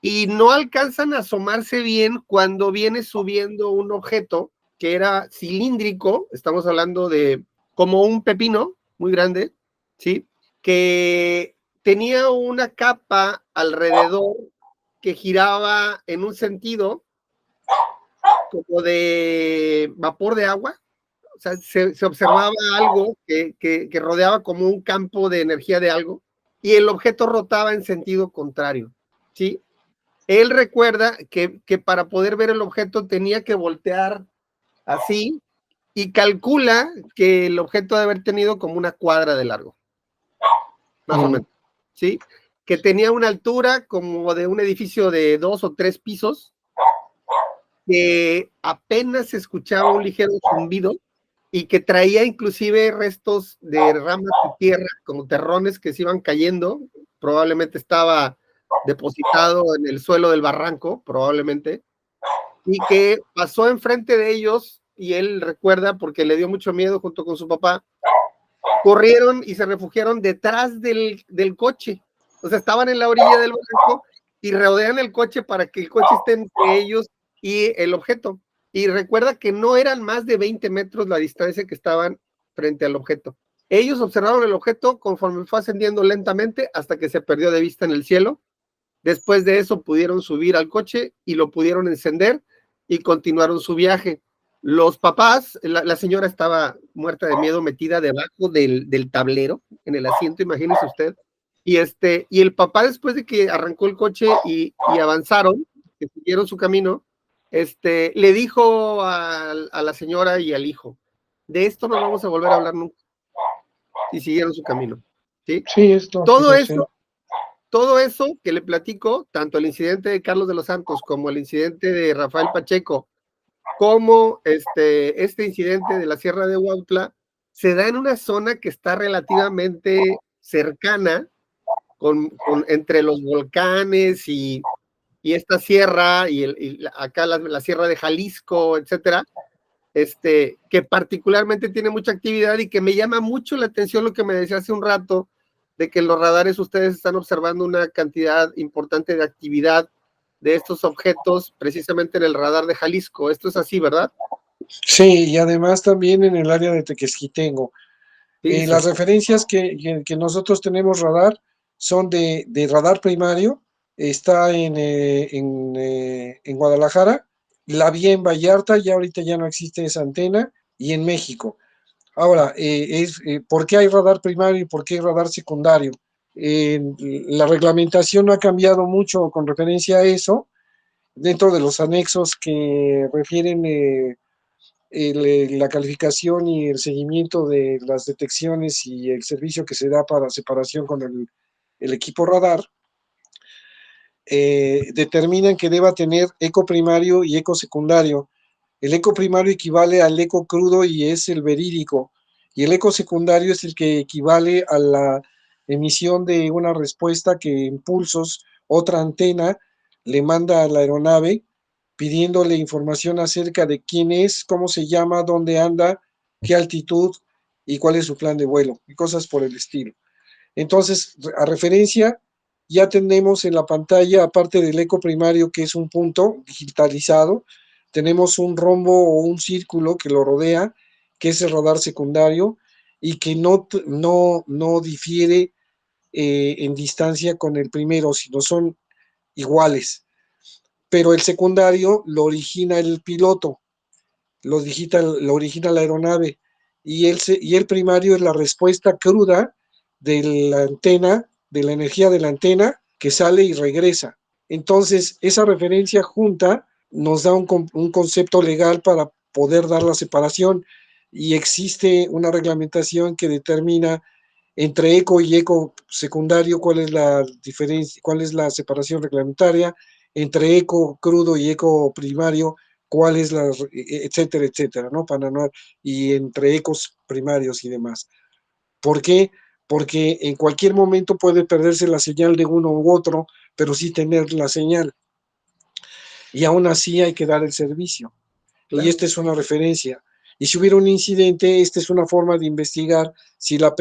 y no alcanzan a asomarse bien cuando viene subiendo un objeto que era cilíndrico, estamos hablando de como un pepino muy grande, ¿sí? Que tenía una capa alrededor que giraba en un sentido como de vapor de agua. O sea, se observaba algo que rodeaba como un campo de energía de algo, y el objeto rotaba en sentido contrario, ¿sí? Él recuerda que para poder ver el objeto tenía que voltear así, y calcula que el objeto debe haber tenido como una cuadra de largo, más o menos, ¿sí? Que tenía una altura como de un edificio de 2 o 3 pisos, que apenas se escuchaba un ligero zumbido, y que traía inclusive restos de ramas de tierra, como terrones que se iban cayendo. Probablemente estaba depositado en el suelo del barranco, probablemente, y que pasó enfrente de ellos, y él recuerda, porque le dio mucho miedo junto con su papá, corrieron y se refugiaron detrás del coche. O sea, estaban en la orilla del barranco y rodean el coche para que el coche esté entre ellos y el objeto. Y recuerda que no eran más de 20 metros la distancia que estaban frente al objeto. Ellos observaron el objeto conforme fue ascendiendo lentamente hasta que se perdió de vista en el cielo. Después de eso pudieron subir al coche y lo pudieron encender y continuaron su viaje. Los papás, la señora estaba muerta de miedo, metida debajo del tablero, en el asiento, imagínese usted. Y el papá, después de que arrancó el coche y avanzaron, que siguieron su camino, le dijo a la señora y al hijo, de esto no vamos a volver a hablar nunca. Y siguieron su camino. ¿Sí? Sí, esto. Todo eso que le platico, tanto el incidente de Carlos de los Santos como el incidente de Rafael Pacheco, como este incidente de la Sierra de Huautla, se da en una zona que está relativamente cercana entre los volcanes y esta sierra, y acá la Sierra de Jalisco, etcétera, que particularmente tiene mucha actividad, y que me llama mucho la atención lo que me decía hace un rato, de que en los radares ustedes están observando una cantidad importante de actividad de estos objetos, precisamente en el radar de Jalisco. Esto es así, ¿verdad? Sí, y además también en el área de Tequesquitengo. Sí, Las referencias que nosotros tenemos radar son de radar primario, está en Guadalajara, la vi en Vallarta, ya ahorita ya no existe esa antena, y en México. Ahora, ¿por qué hay radar primario y por qué hay radar secundario? La reglamentación no ha cambiado mucho con referencia a eso, dentro de los anexos que refieren la calificación y el seguimiento de las detecciones y el servicio que se da para separación con el equipo radar, determinan que deba tener eco primario y eco secundario. El eco primario equivale al eco crudo y es el verídico, y el eco secundario es el que equivale a la emisión de una respuesta que en pulsos otra antena le manda a la aeronave pidiéndole información acerca de quién es, cómo se llama, dónde anda, qué altitud y cuál es su plan de vuelo, y cosas por el estilo. Entonces, a referencia, ya tenemos en la pantalla, aparte del eco primario, que es un punto digitalizado, tenemos un rombo o un círculo que lo rodea, que es el radar secundario, y que no difiere en distancia con el primero, sino son iguales. Pero el secundario lo origina el piloto, lo origina la aeronave, y el primario es la respuesta cruda de la antena, de la energía de la antena que sale y regresa. Entonces, esa referencia junta nos da un concepto legal para poder dar la separación, y existe una reglamentación que determina entre eco y eco secundario, cuál es la diferencia, cuál es la separación reglamentaria, entre eco crudo y eco primario, cuál es la, etcétera, etcétera, ¿no? Y entre ecos primarios y demás. ¿Por qué? Porque en cualquier momento puede perderse la señal de uno u otro, pero sí tener la señal. Y aún así hay que dar el servicio. Claro. Y esta es una referencia. Y si hubiera un incidente, esta es una forma de investigar si la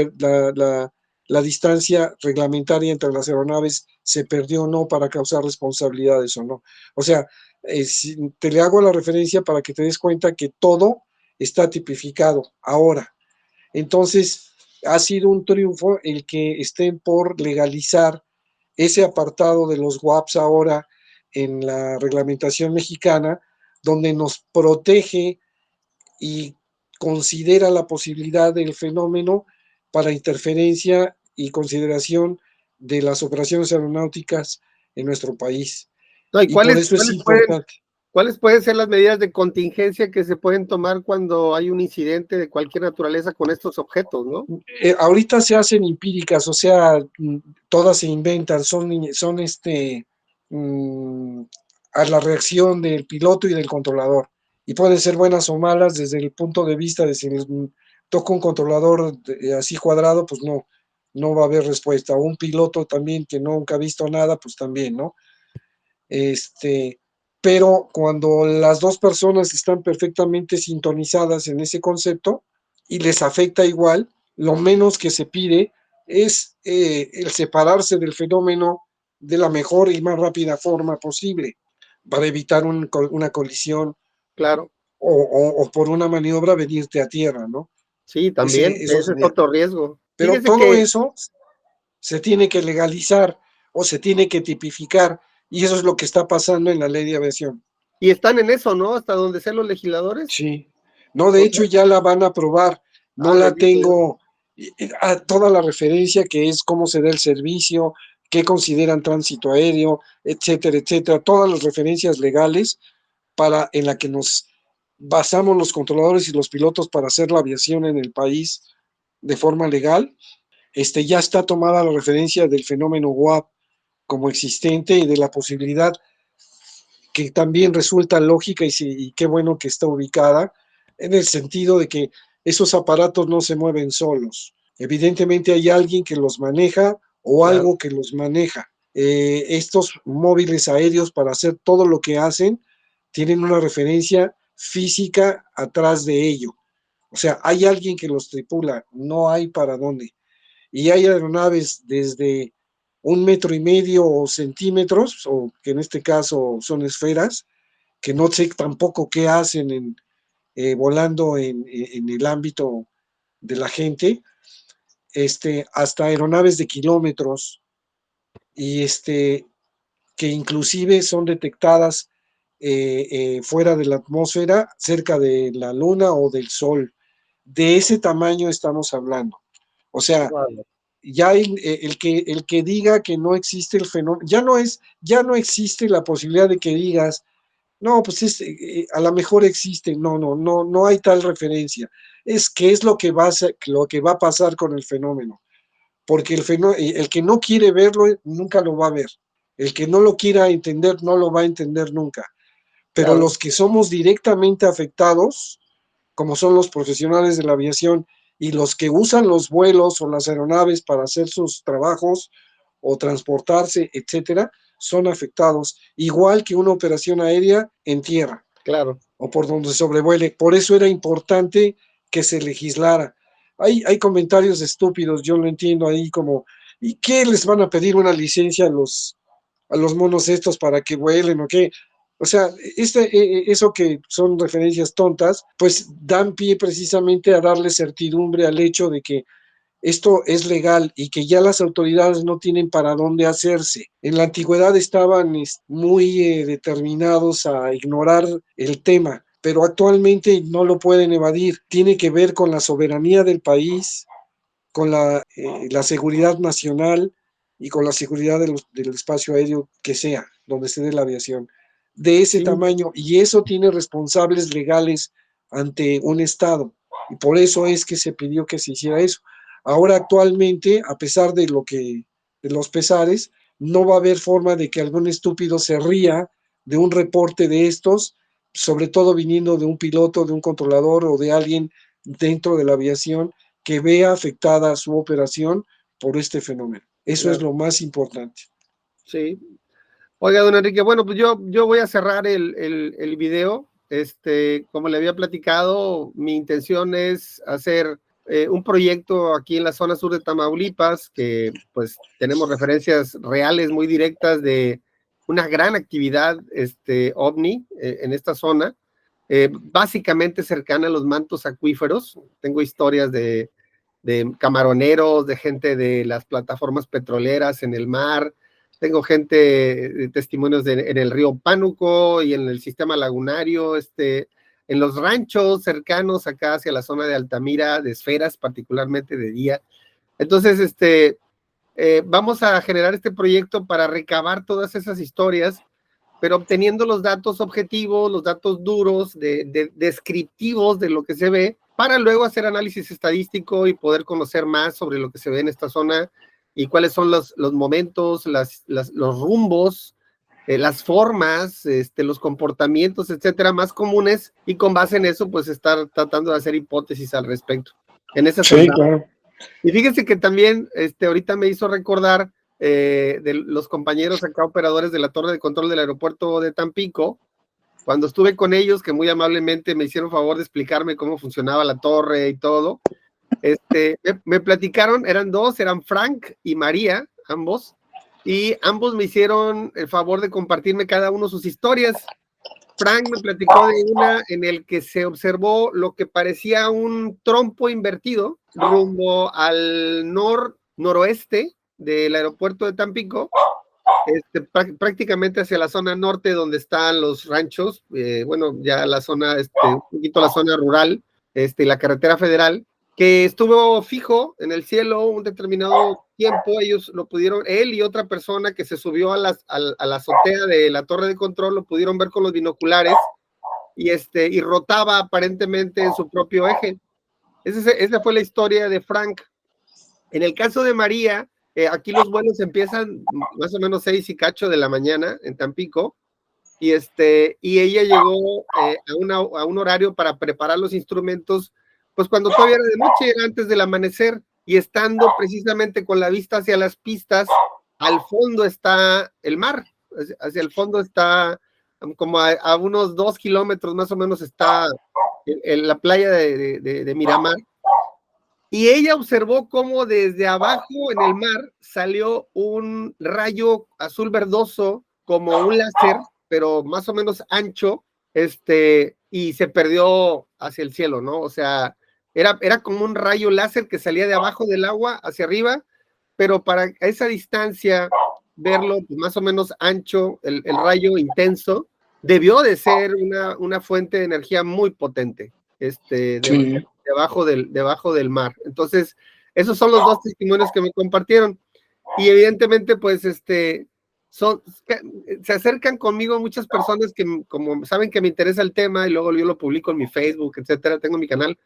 distancia reglamentaria entre las aeronaves se perdió o no para causar responsabilidades o no. O sea, te le hago la referencia para que te des cuenta que todo está tipificado ahora. Entonces, ha sido un triunfo el que estén por legalizar ese apartado de los WAPs ahora en la reglamentación mexicana, donde nos protege y considera la posibilidad del fenómeno para interferencia y consideración de las operaciones aeronáuticas en nuestro país. No, ¿y y por eso es importante. ¿Cuáles pueden ser las medidas de contingencia que se pueden tomar cuando hay un incidente de cualquier naturaleza con estos objetos, no? Ahorita se hacen empíricas, o sea, todas se inventan, son a la reacción del piloto y del controlador. Y pueden ser buenas o malas desde el punto de vista de si les toca un controlador así cuadrado, pues no va a haber respuesta. O un piloto también que nunca ha visto nada, pues también, ¿no? Pero cuando las dos personas están perfectamente sintonizadas en ese concepto y les afecta igual, lo menos que se pide es el separarse del fenómeno de la mejor y más rápida forma posible para evitar una colisión. Claro. O por una maniobra venirte a tierra, ¿no? Sí, también, ese es otro riesgo. Pero fíjese todo eso se tiene que legalizar o se tiene que tipificar, y eso es lo que está pasando en la ley de aviación. Y están en eso, ¿no? Hasta donde sean los legisladores. Sí. No, de hecho ya la van a aprobar. No la tengo a toda la referencia que es cómo se da el servicio, qué consideran tránsito aéreo, etcétera, etcétera. Todas las referencias legales en la que nos basamos los controladores y los pilotos para hacer la aviación en el país de forma legal. Ya está tomada la referencia del fenómeno WAP como existente y de la posibilidad que también resulta lógica y qué bueno que está ubicada, en el sentido de que esos aparatos no se mueven solos. Evidentemente hay alguien que los maneja o algo que los maneja. Estos móviles aéreos, para hacer todo lo que hacen, tienen una referencia física atrás de ello. O sea, hay alguien que los tripula, no hay para dónde. Y hay aeronaves desde 1,5 metros o centímetros, o que en este caso son esferas, que no sé tampoco qué hacen volando en el ámbito de la gente, hasta aeronaves de kilómetros, y que inclusive son detectadas fuera de la atmósfera, cerca de la luna o del sol. De ese tamaño estamos hablando. O sea, ya el que diga que no existe el fenómeno, ya no existe la posibilidad de que digas, no, pues a lo mejor existe, no hay tal referencia. Es qué es lo que va a pasar con el fenómeno. Porque el que no quiere verlo nunca lo va a ver. El que no lo quiera entender no lo va a entender nunca. Pero los que somos directamente afectados, como son los profesionales de la aviación y los que usan los vuelos o las aeronaves para hacer sus trabajos o transportarse, etcétera, son afectados, igual que una operación aérea en tierra. Claro. O por donde sobrevuele. Por eso era importante que se legislara. Hay comentarios estúpidos, yo lo entiendo ahí como, ¿y qué les van a pedir una licencia a los monos estos para que vuelen o qué? O sea, eso que son referencias tontas, pues dan pie precisamente a darle certidumbre al hecho de que esto es legal y que ya las autoridades no tienen para dónde hacerse. En la antigüedad estaban muy determinados a ignorar el tema, pero actualmente no lo pueden evadir. Tiene que ver con la soberanía del país, con la seguridad nacional y con la seguridad del espacio aéreo que sea, donde se dé la aviación. De ese tamaño, y eso tiene responsables legales ante un Estado. Y por eso es que se pidió que se hiciera eso. Ahora actualmente, a pesar de los pesares, no va a haber forma de que algún estúpido se ría de un reporte de estos, sobre todo viniendo de un piloto, de un controlador o de alguien dentro de la aviación que vea afectada su operación por este fenómeno. Eso es Claro. lo más importante. Sí. Oiga, don Enrique, bueno, pues yo voy a cerrar el video. Como le había platicado, mi intención es hacer un proyecto aquí en la zona sur de Tamaulipas, que pues tenemos referencias reales muy directas de una gran actividad ovni en esta zona, básicamente cercana a los mantos acuíferos. Tengo historias de camaroneros, de gente de las plataformas petroleras en el mar. Tengo gente, testimonios en el río Pánuco y en el sistema lagunario, en los ranchos cercanos acá hacia la zona de Altamira, de Esferas, particularmente de día. Entonces, vamos a generar este proyecto para recabar todas esas historias, pero obteniendo los datos objetivos, los datos duros, descriptivos de lo que se ve, para luego hacer análisis estadístico y poder conocer más sobre lo que se ve en esta zona y cuáles son los momentos, los rumbos, las formas, los comportamientos, etcétera, más comunes, y con base en eso, pues estar tratando de hacer hipótesis al respecto. En ese sí, claro. Y fíjense que también ahorita me hizo recordar de los compañeros acá operadores de la torre de control del aeropuerto de Tampico, cuando estuve con ellos, que muy amablemente me hicieron favor de explicarme cómo funcionaba la torre y todo. Me platicaron, eran dos, eran Frank y María, ambos, y ambos me hicieron el favor de compartirme cada uno sus historias. Frank me platicó de una en el que se observó lo que parecía un trompo invertido rumbo al noroeste del aeropuerto de Tampico, prácticamente hacia la zona norte donde están los ranchos, bueno, ya la zona, un poquito la zona rural, la carretera federal, que estuvo fijo en el cielo un determinado tiempo. Ellos lo pudieron, él y otra persona que se subió a la azotea de la torre de control, lo pudieron ver con los binoculares, y rotaba aparentemente en su propio eje. Esa fue la historia de Frank. En el caso de María, aquí los vuelos empiezan más o menos 6 y cacho de la mañana en Tampico, y ella llegó a un horario para preparar los instrumentos, pues cuando todavía era de noche, era antes del amanecer, y estando precisamente con la vista hacia las pistas, al fondo está el mar, hacia el fondo está como a unos 2 kilómetros más o menos está en la playa de Miramar. Y ella observó cómo desde abajo en el mar salió un rayo azul verdoso, como un láser, pero más o menos ancho, y se perdió hacia el cielo, ¿no? O sea, era como un rayo láser que salía de abajo del agua hacia arriba, pero para esa distancia, verlo pues, más o menos ancho, el rayo intenso, debió de ser una fuente de energía muy potente, Sí. debajo del mar. Entonces, esos son los dos testimonios que me compartieron. Y evidentemente, pues, se acercan conmigo muchas personas que, como saben que me interesa el tema, y luego yo lo publico en mi Facebook, etcétera, tengo mi canal,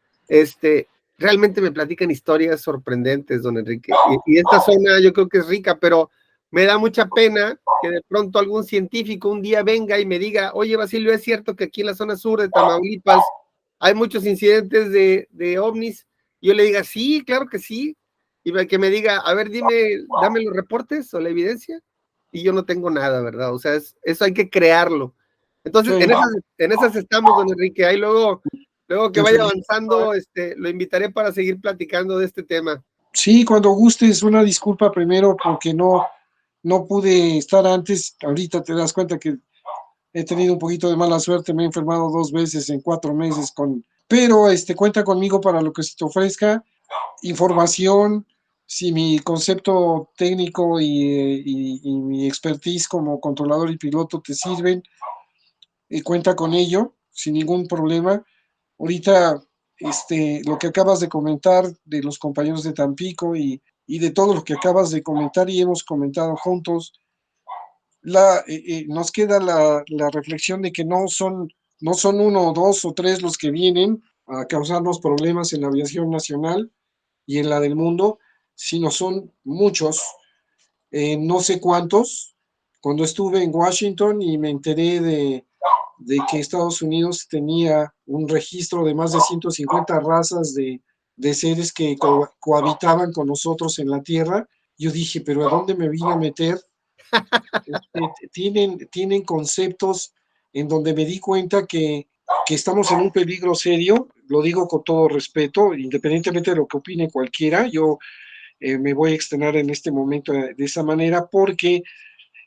realmente me platican historias sorprendentes, don Enrique. Y esta zona yo creo que es rica, pero me da mucha pena que de pronto algún científico un día venga y me diga, oye, Basilio, ¿es cierto que aquí en la zona sur de Tamaulipas hay muchos incidentes de ovnis? Y yo le diga, sí, claro que sí. Y que me diga, a ver, dame los reportes o la evidencia. Y yo no tengo nada, ¿verdad? O sea, eso hay que crearlo. Entonces, Sí. en esas estamos, don Enrique. Ahí luego que vaya avanzando, lo invitaré para seguir platicando de este tema. Sí, cuando gustes, una disculpa primero porque no pude estar antes. Ahorita te das cuenta que he tenido un poquito de mala suerte, me he enfermado 2 veces en 4 meses pero cuenta conmigo para lo que se te ofrezca, información, si mi concepto técnico y mi expertise como controlador y piloto te sirven, cuenta con ello, sin ningún problema. Ahorita, lo que acabas de comentar de los compañeros de Tampico y de todo lo que acabas de comentar y hemos comentado juntos, nos queda la reflexión de que no son 1 o 2 o 3 los que vienen a causarnos problemas en la aviación nacional. y en la del mundo, sino son muchos, no sé cuántos. Cuando estuve en Washington y me enteré de que Estados Unidos tenía un registro de más de 150 razas de seres que cohabitaban con nosotros en la Tierra, yo dije, pero ¿a dónde me vine a meter? Tienen conceptos en donde me di cuenta que estamos en un peligro serio, lo digo con todo respeto, independientemente de lo que opine cualquiera, yo me voy a extender en este momento de esa manera porque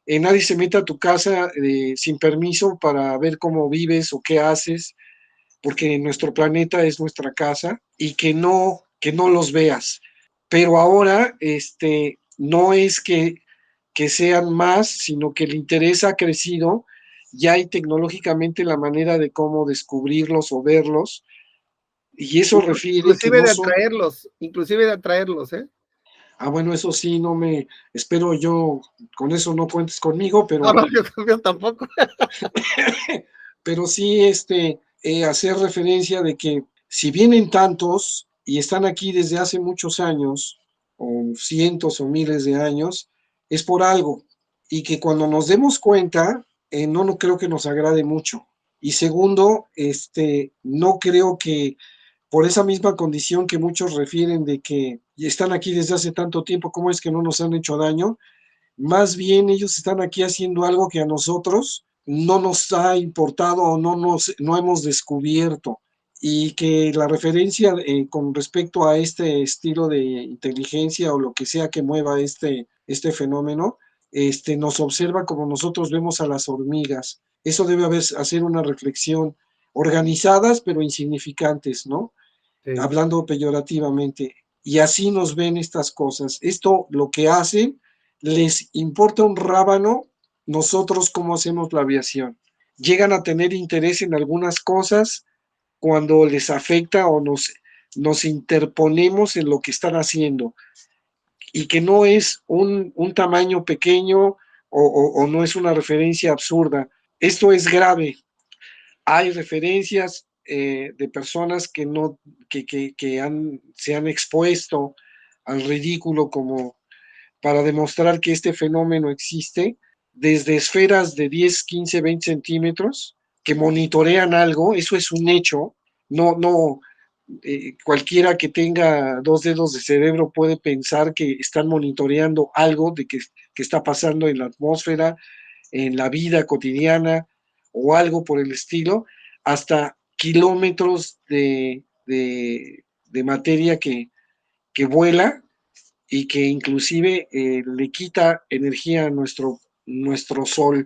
nadie se mete a tu casa sin permiso para ver cómo vives o qué haces, porque nuestro planeta es nuestra casa y que no los veas. Pero ahora, no es que sean más, sino que el interés ha crecido, ya hay tecnológicamente la manera de cómo descubrirlos o verlos, y eso refiere que no son... Inclusive de atraerlos, ¿eh? Ah, bueno, eso sí, no me... Espero yo, con eso no cuentes conmigo, No, pero... no, yo tampoco. pero sí, hacer referencia de que si vienen tantos y están aquí desde hace muchos años, o cientos o miles de años, es por algo. Y que cuando nos demos cuenta, no creo que nos agrade mucho. Y segundo, no creo que por esa misma condición que muchos refieren de que están aquí desde hace tanto tiempo, ¿cómo es que no nos han hecho daño? Más bien ellos están aquí haciendo algo que a nosotros no nos ha importado o no hemos descubierto. Y que la referencia con respecto a este estilo de inteligencia o lo que sea que mueva este fenómeno, nos observa como nosotros vemos a las hormigas. Eso debe hacer una reflexión organizadas pero insignificantes, ¿no? Sí. Hablando peyorativamente. Y así nos ven estas cosas. Esto lo que hacen, les importa un rábano nosotros cómo hacemos la aviación. Llegan a tener interés en algunas cosas cuando les afecta o nos interponemos en lo que están haciendo y que no es un tamaño pequeño o no es una referencia absurda. Esto es grave. Hay referencias de personas que, no, que se han expuesto al ridículo como para demostrar que este fenómeno existe, desde esferas de 10, 15, 20 centímetros que monitorean algo, eso es un hecho, no, cualquiera que tenga 2 dedos de cerebro puede pensar que están monitoreando algo de que está pasando en la atmósfera, en la vida cotidiana o algo por el estilo, hasta kilómetros de materia que vuela y que inclusive le quita energía a nuestro sol.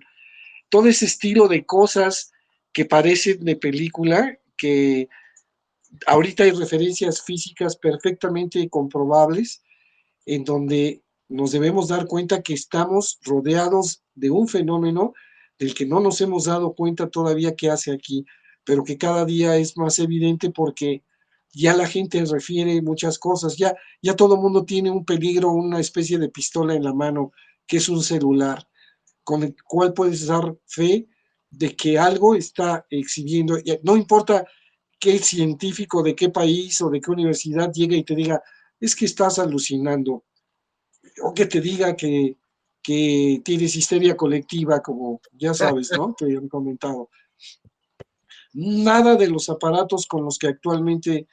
Todo ese estilo de cosas que parecen de película, que ahorita hay referencias físicas perfectamente comprobables, en donde nos debemos dar cuenta que estamos rodeados de un fenómeno del que no nos hemos dado cuenta todavía que hace aquí, pero que cada día es más evidente porque ya la gente refiere muchas cosas, ya todo el mundo tiene un peligro, una especie de pistola en la mano, que es un celular, con el cual puedes dar fe de que algo está exhibiendo, no importa qué científico de qué país o de qué universidad llegue y te diga, es que estás alucinando, o que te diga que tienes histeria colectiva, como ya sabes, ¿no? Te han comentado. Nada de los aparatos con los que actualmente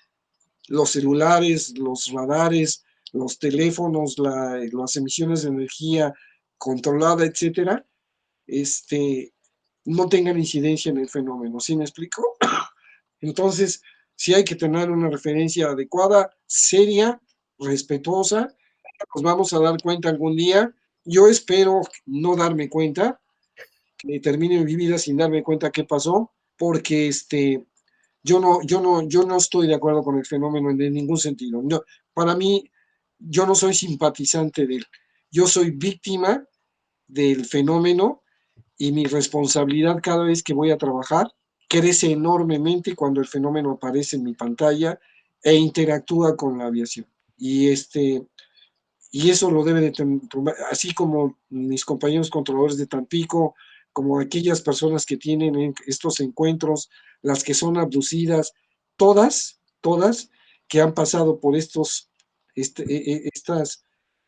los celulares, los radares, los teléfonos, las emisiones de energía controlada, etcétera, no tengan incidencia en el fenómeno. ¿Sí me explico? Entonces, sí hay que tener una referencia adecuada, seria, respetuosa. Nos vamos a dar cuenta algún día. Yo espero no darme cuenta, que termine mi vida sin darme cuenta qué pasó, porque yo no estoy de acuerdo con el fenómeno en ningún sentido. No, para mí, yo no soy simpatizante de él. Yo soy víctima del fenómeno y mi responsabilidad cada vez que voy a trabajar crece enormemente cuando el fenómeno aparece en mi pantalla e interactúa con la aviación. Y eso lo debe de tener, así como mis compañeros controladores de Tampico, como aquellas personas que tienen estos encuentros, las que son abducidas, todas que han pasado por estos estas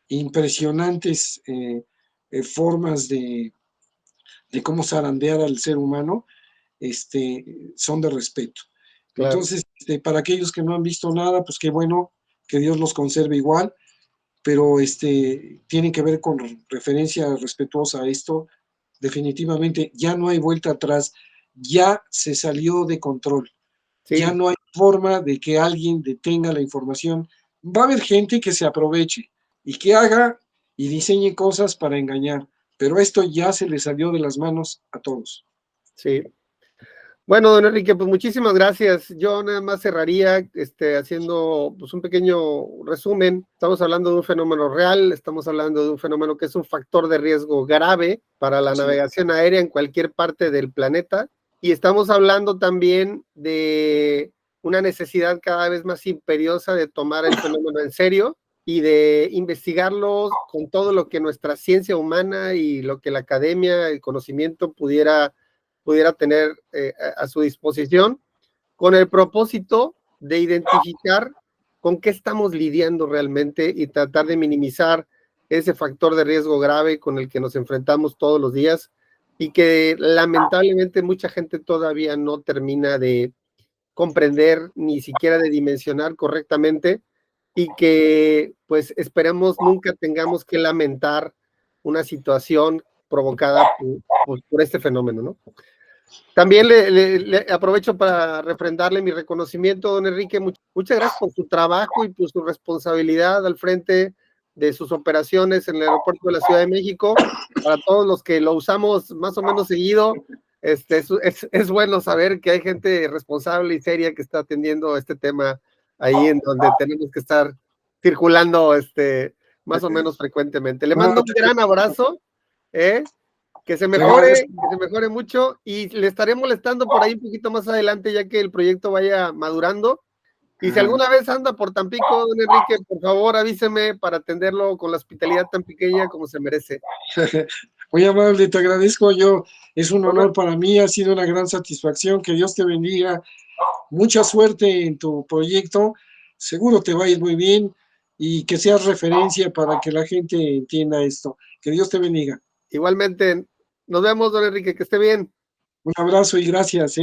impresionantes formas de cómo zarandear al ser humano, son de respeto. Claro. Entonces, para aquellos que no han visto nada, pues qué bueno, que Dios los conserve igual, pero tienen que ver con referencia respetuosa a esto. Definitivamente ya no hay vuelta atrás, ya se salió de control, sí. Ya no hay forma de que alguien detenga la información. Va a haber gente que se aproveche y que haga y diseñe cosas para engañar, pero esto ya se le salió de las manos a todos. Sí. Bueno, don Enrique, pues muchísimas gracias. Yo nada más cerraría haciendo pues, un pequeño resumen. Estamos hablando de un fenómeno real, estamos hablando de un fenómeno que es un factor de riesgo grave para la navegación aérea en cualquier parte del planeta, y estamos hablando también de una necesidad cada vez más imperiosa de tomar el fenómeno en serio y de investigarlo con todo lo que nuestra ciencia humana y lo que la academia, el conocimiento pudiera tener a su disposición, con el propósito de identificar con qué estamos lidiando realmente y tratar de minimizar ese factor de riesgo grave con el que nos enfrentamos todos los días y que lamentablemente mucha gente todavía no termina de comprender, ni siquiera de dimensionar correctamente, y que pues esperemos nunca tengamos que lamentar una situación provocada por este fenómeno, ¿no? También le aprovecho para refrendarle mi reconocimiento, don Enrique. Muchas gracias por su trabajo y por su responsabilidad al frente de sus operaciones en el aeropuerto de la Ciudad de México. Para todos los que lo usamos más o menos seguido, es bueno saber que hay gente responsable y seria que está atendiendo este tema ahí en donde tenemos que estar circulando más o menos frecuentemente. Le mando un gran abrazo, que se mejore mucho, y le estaré molestando por ahí un poquito más adelante ya que el proyecto vaya madurando. Y si alguna vez anda por Tampico, don Enrique, por favor avíseme para atenderlo con la hospitalidad tan pequeña como se merece. Muy amable, te agradezco yo. Es un honor para mí, ha sido una gran satisfacción. Que Dios te bendiga. Mucha suerte en tu proyecto. Seguro te va a ir muy bien y que seas referencia para que la gente entienda esto. Que Dios te bendiga. Igualmente, nos vemos, don Enrique, que esté bien. Un abrazo y gracias,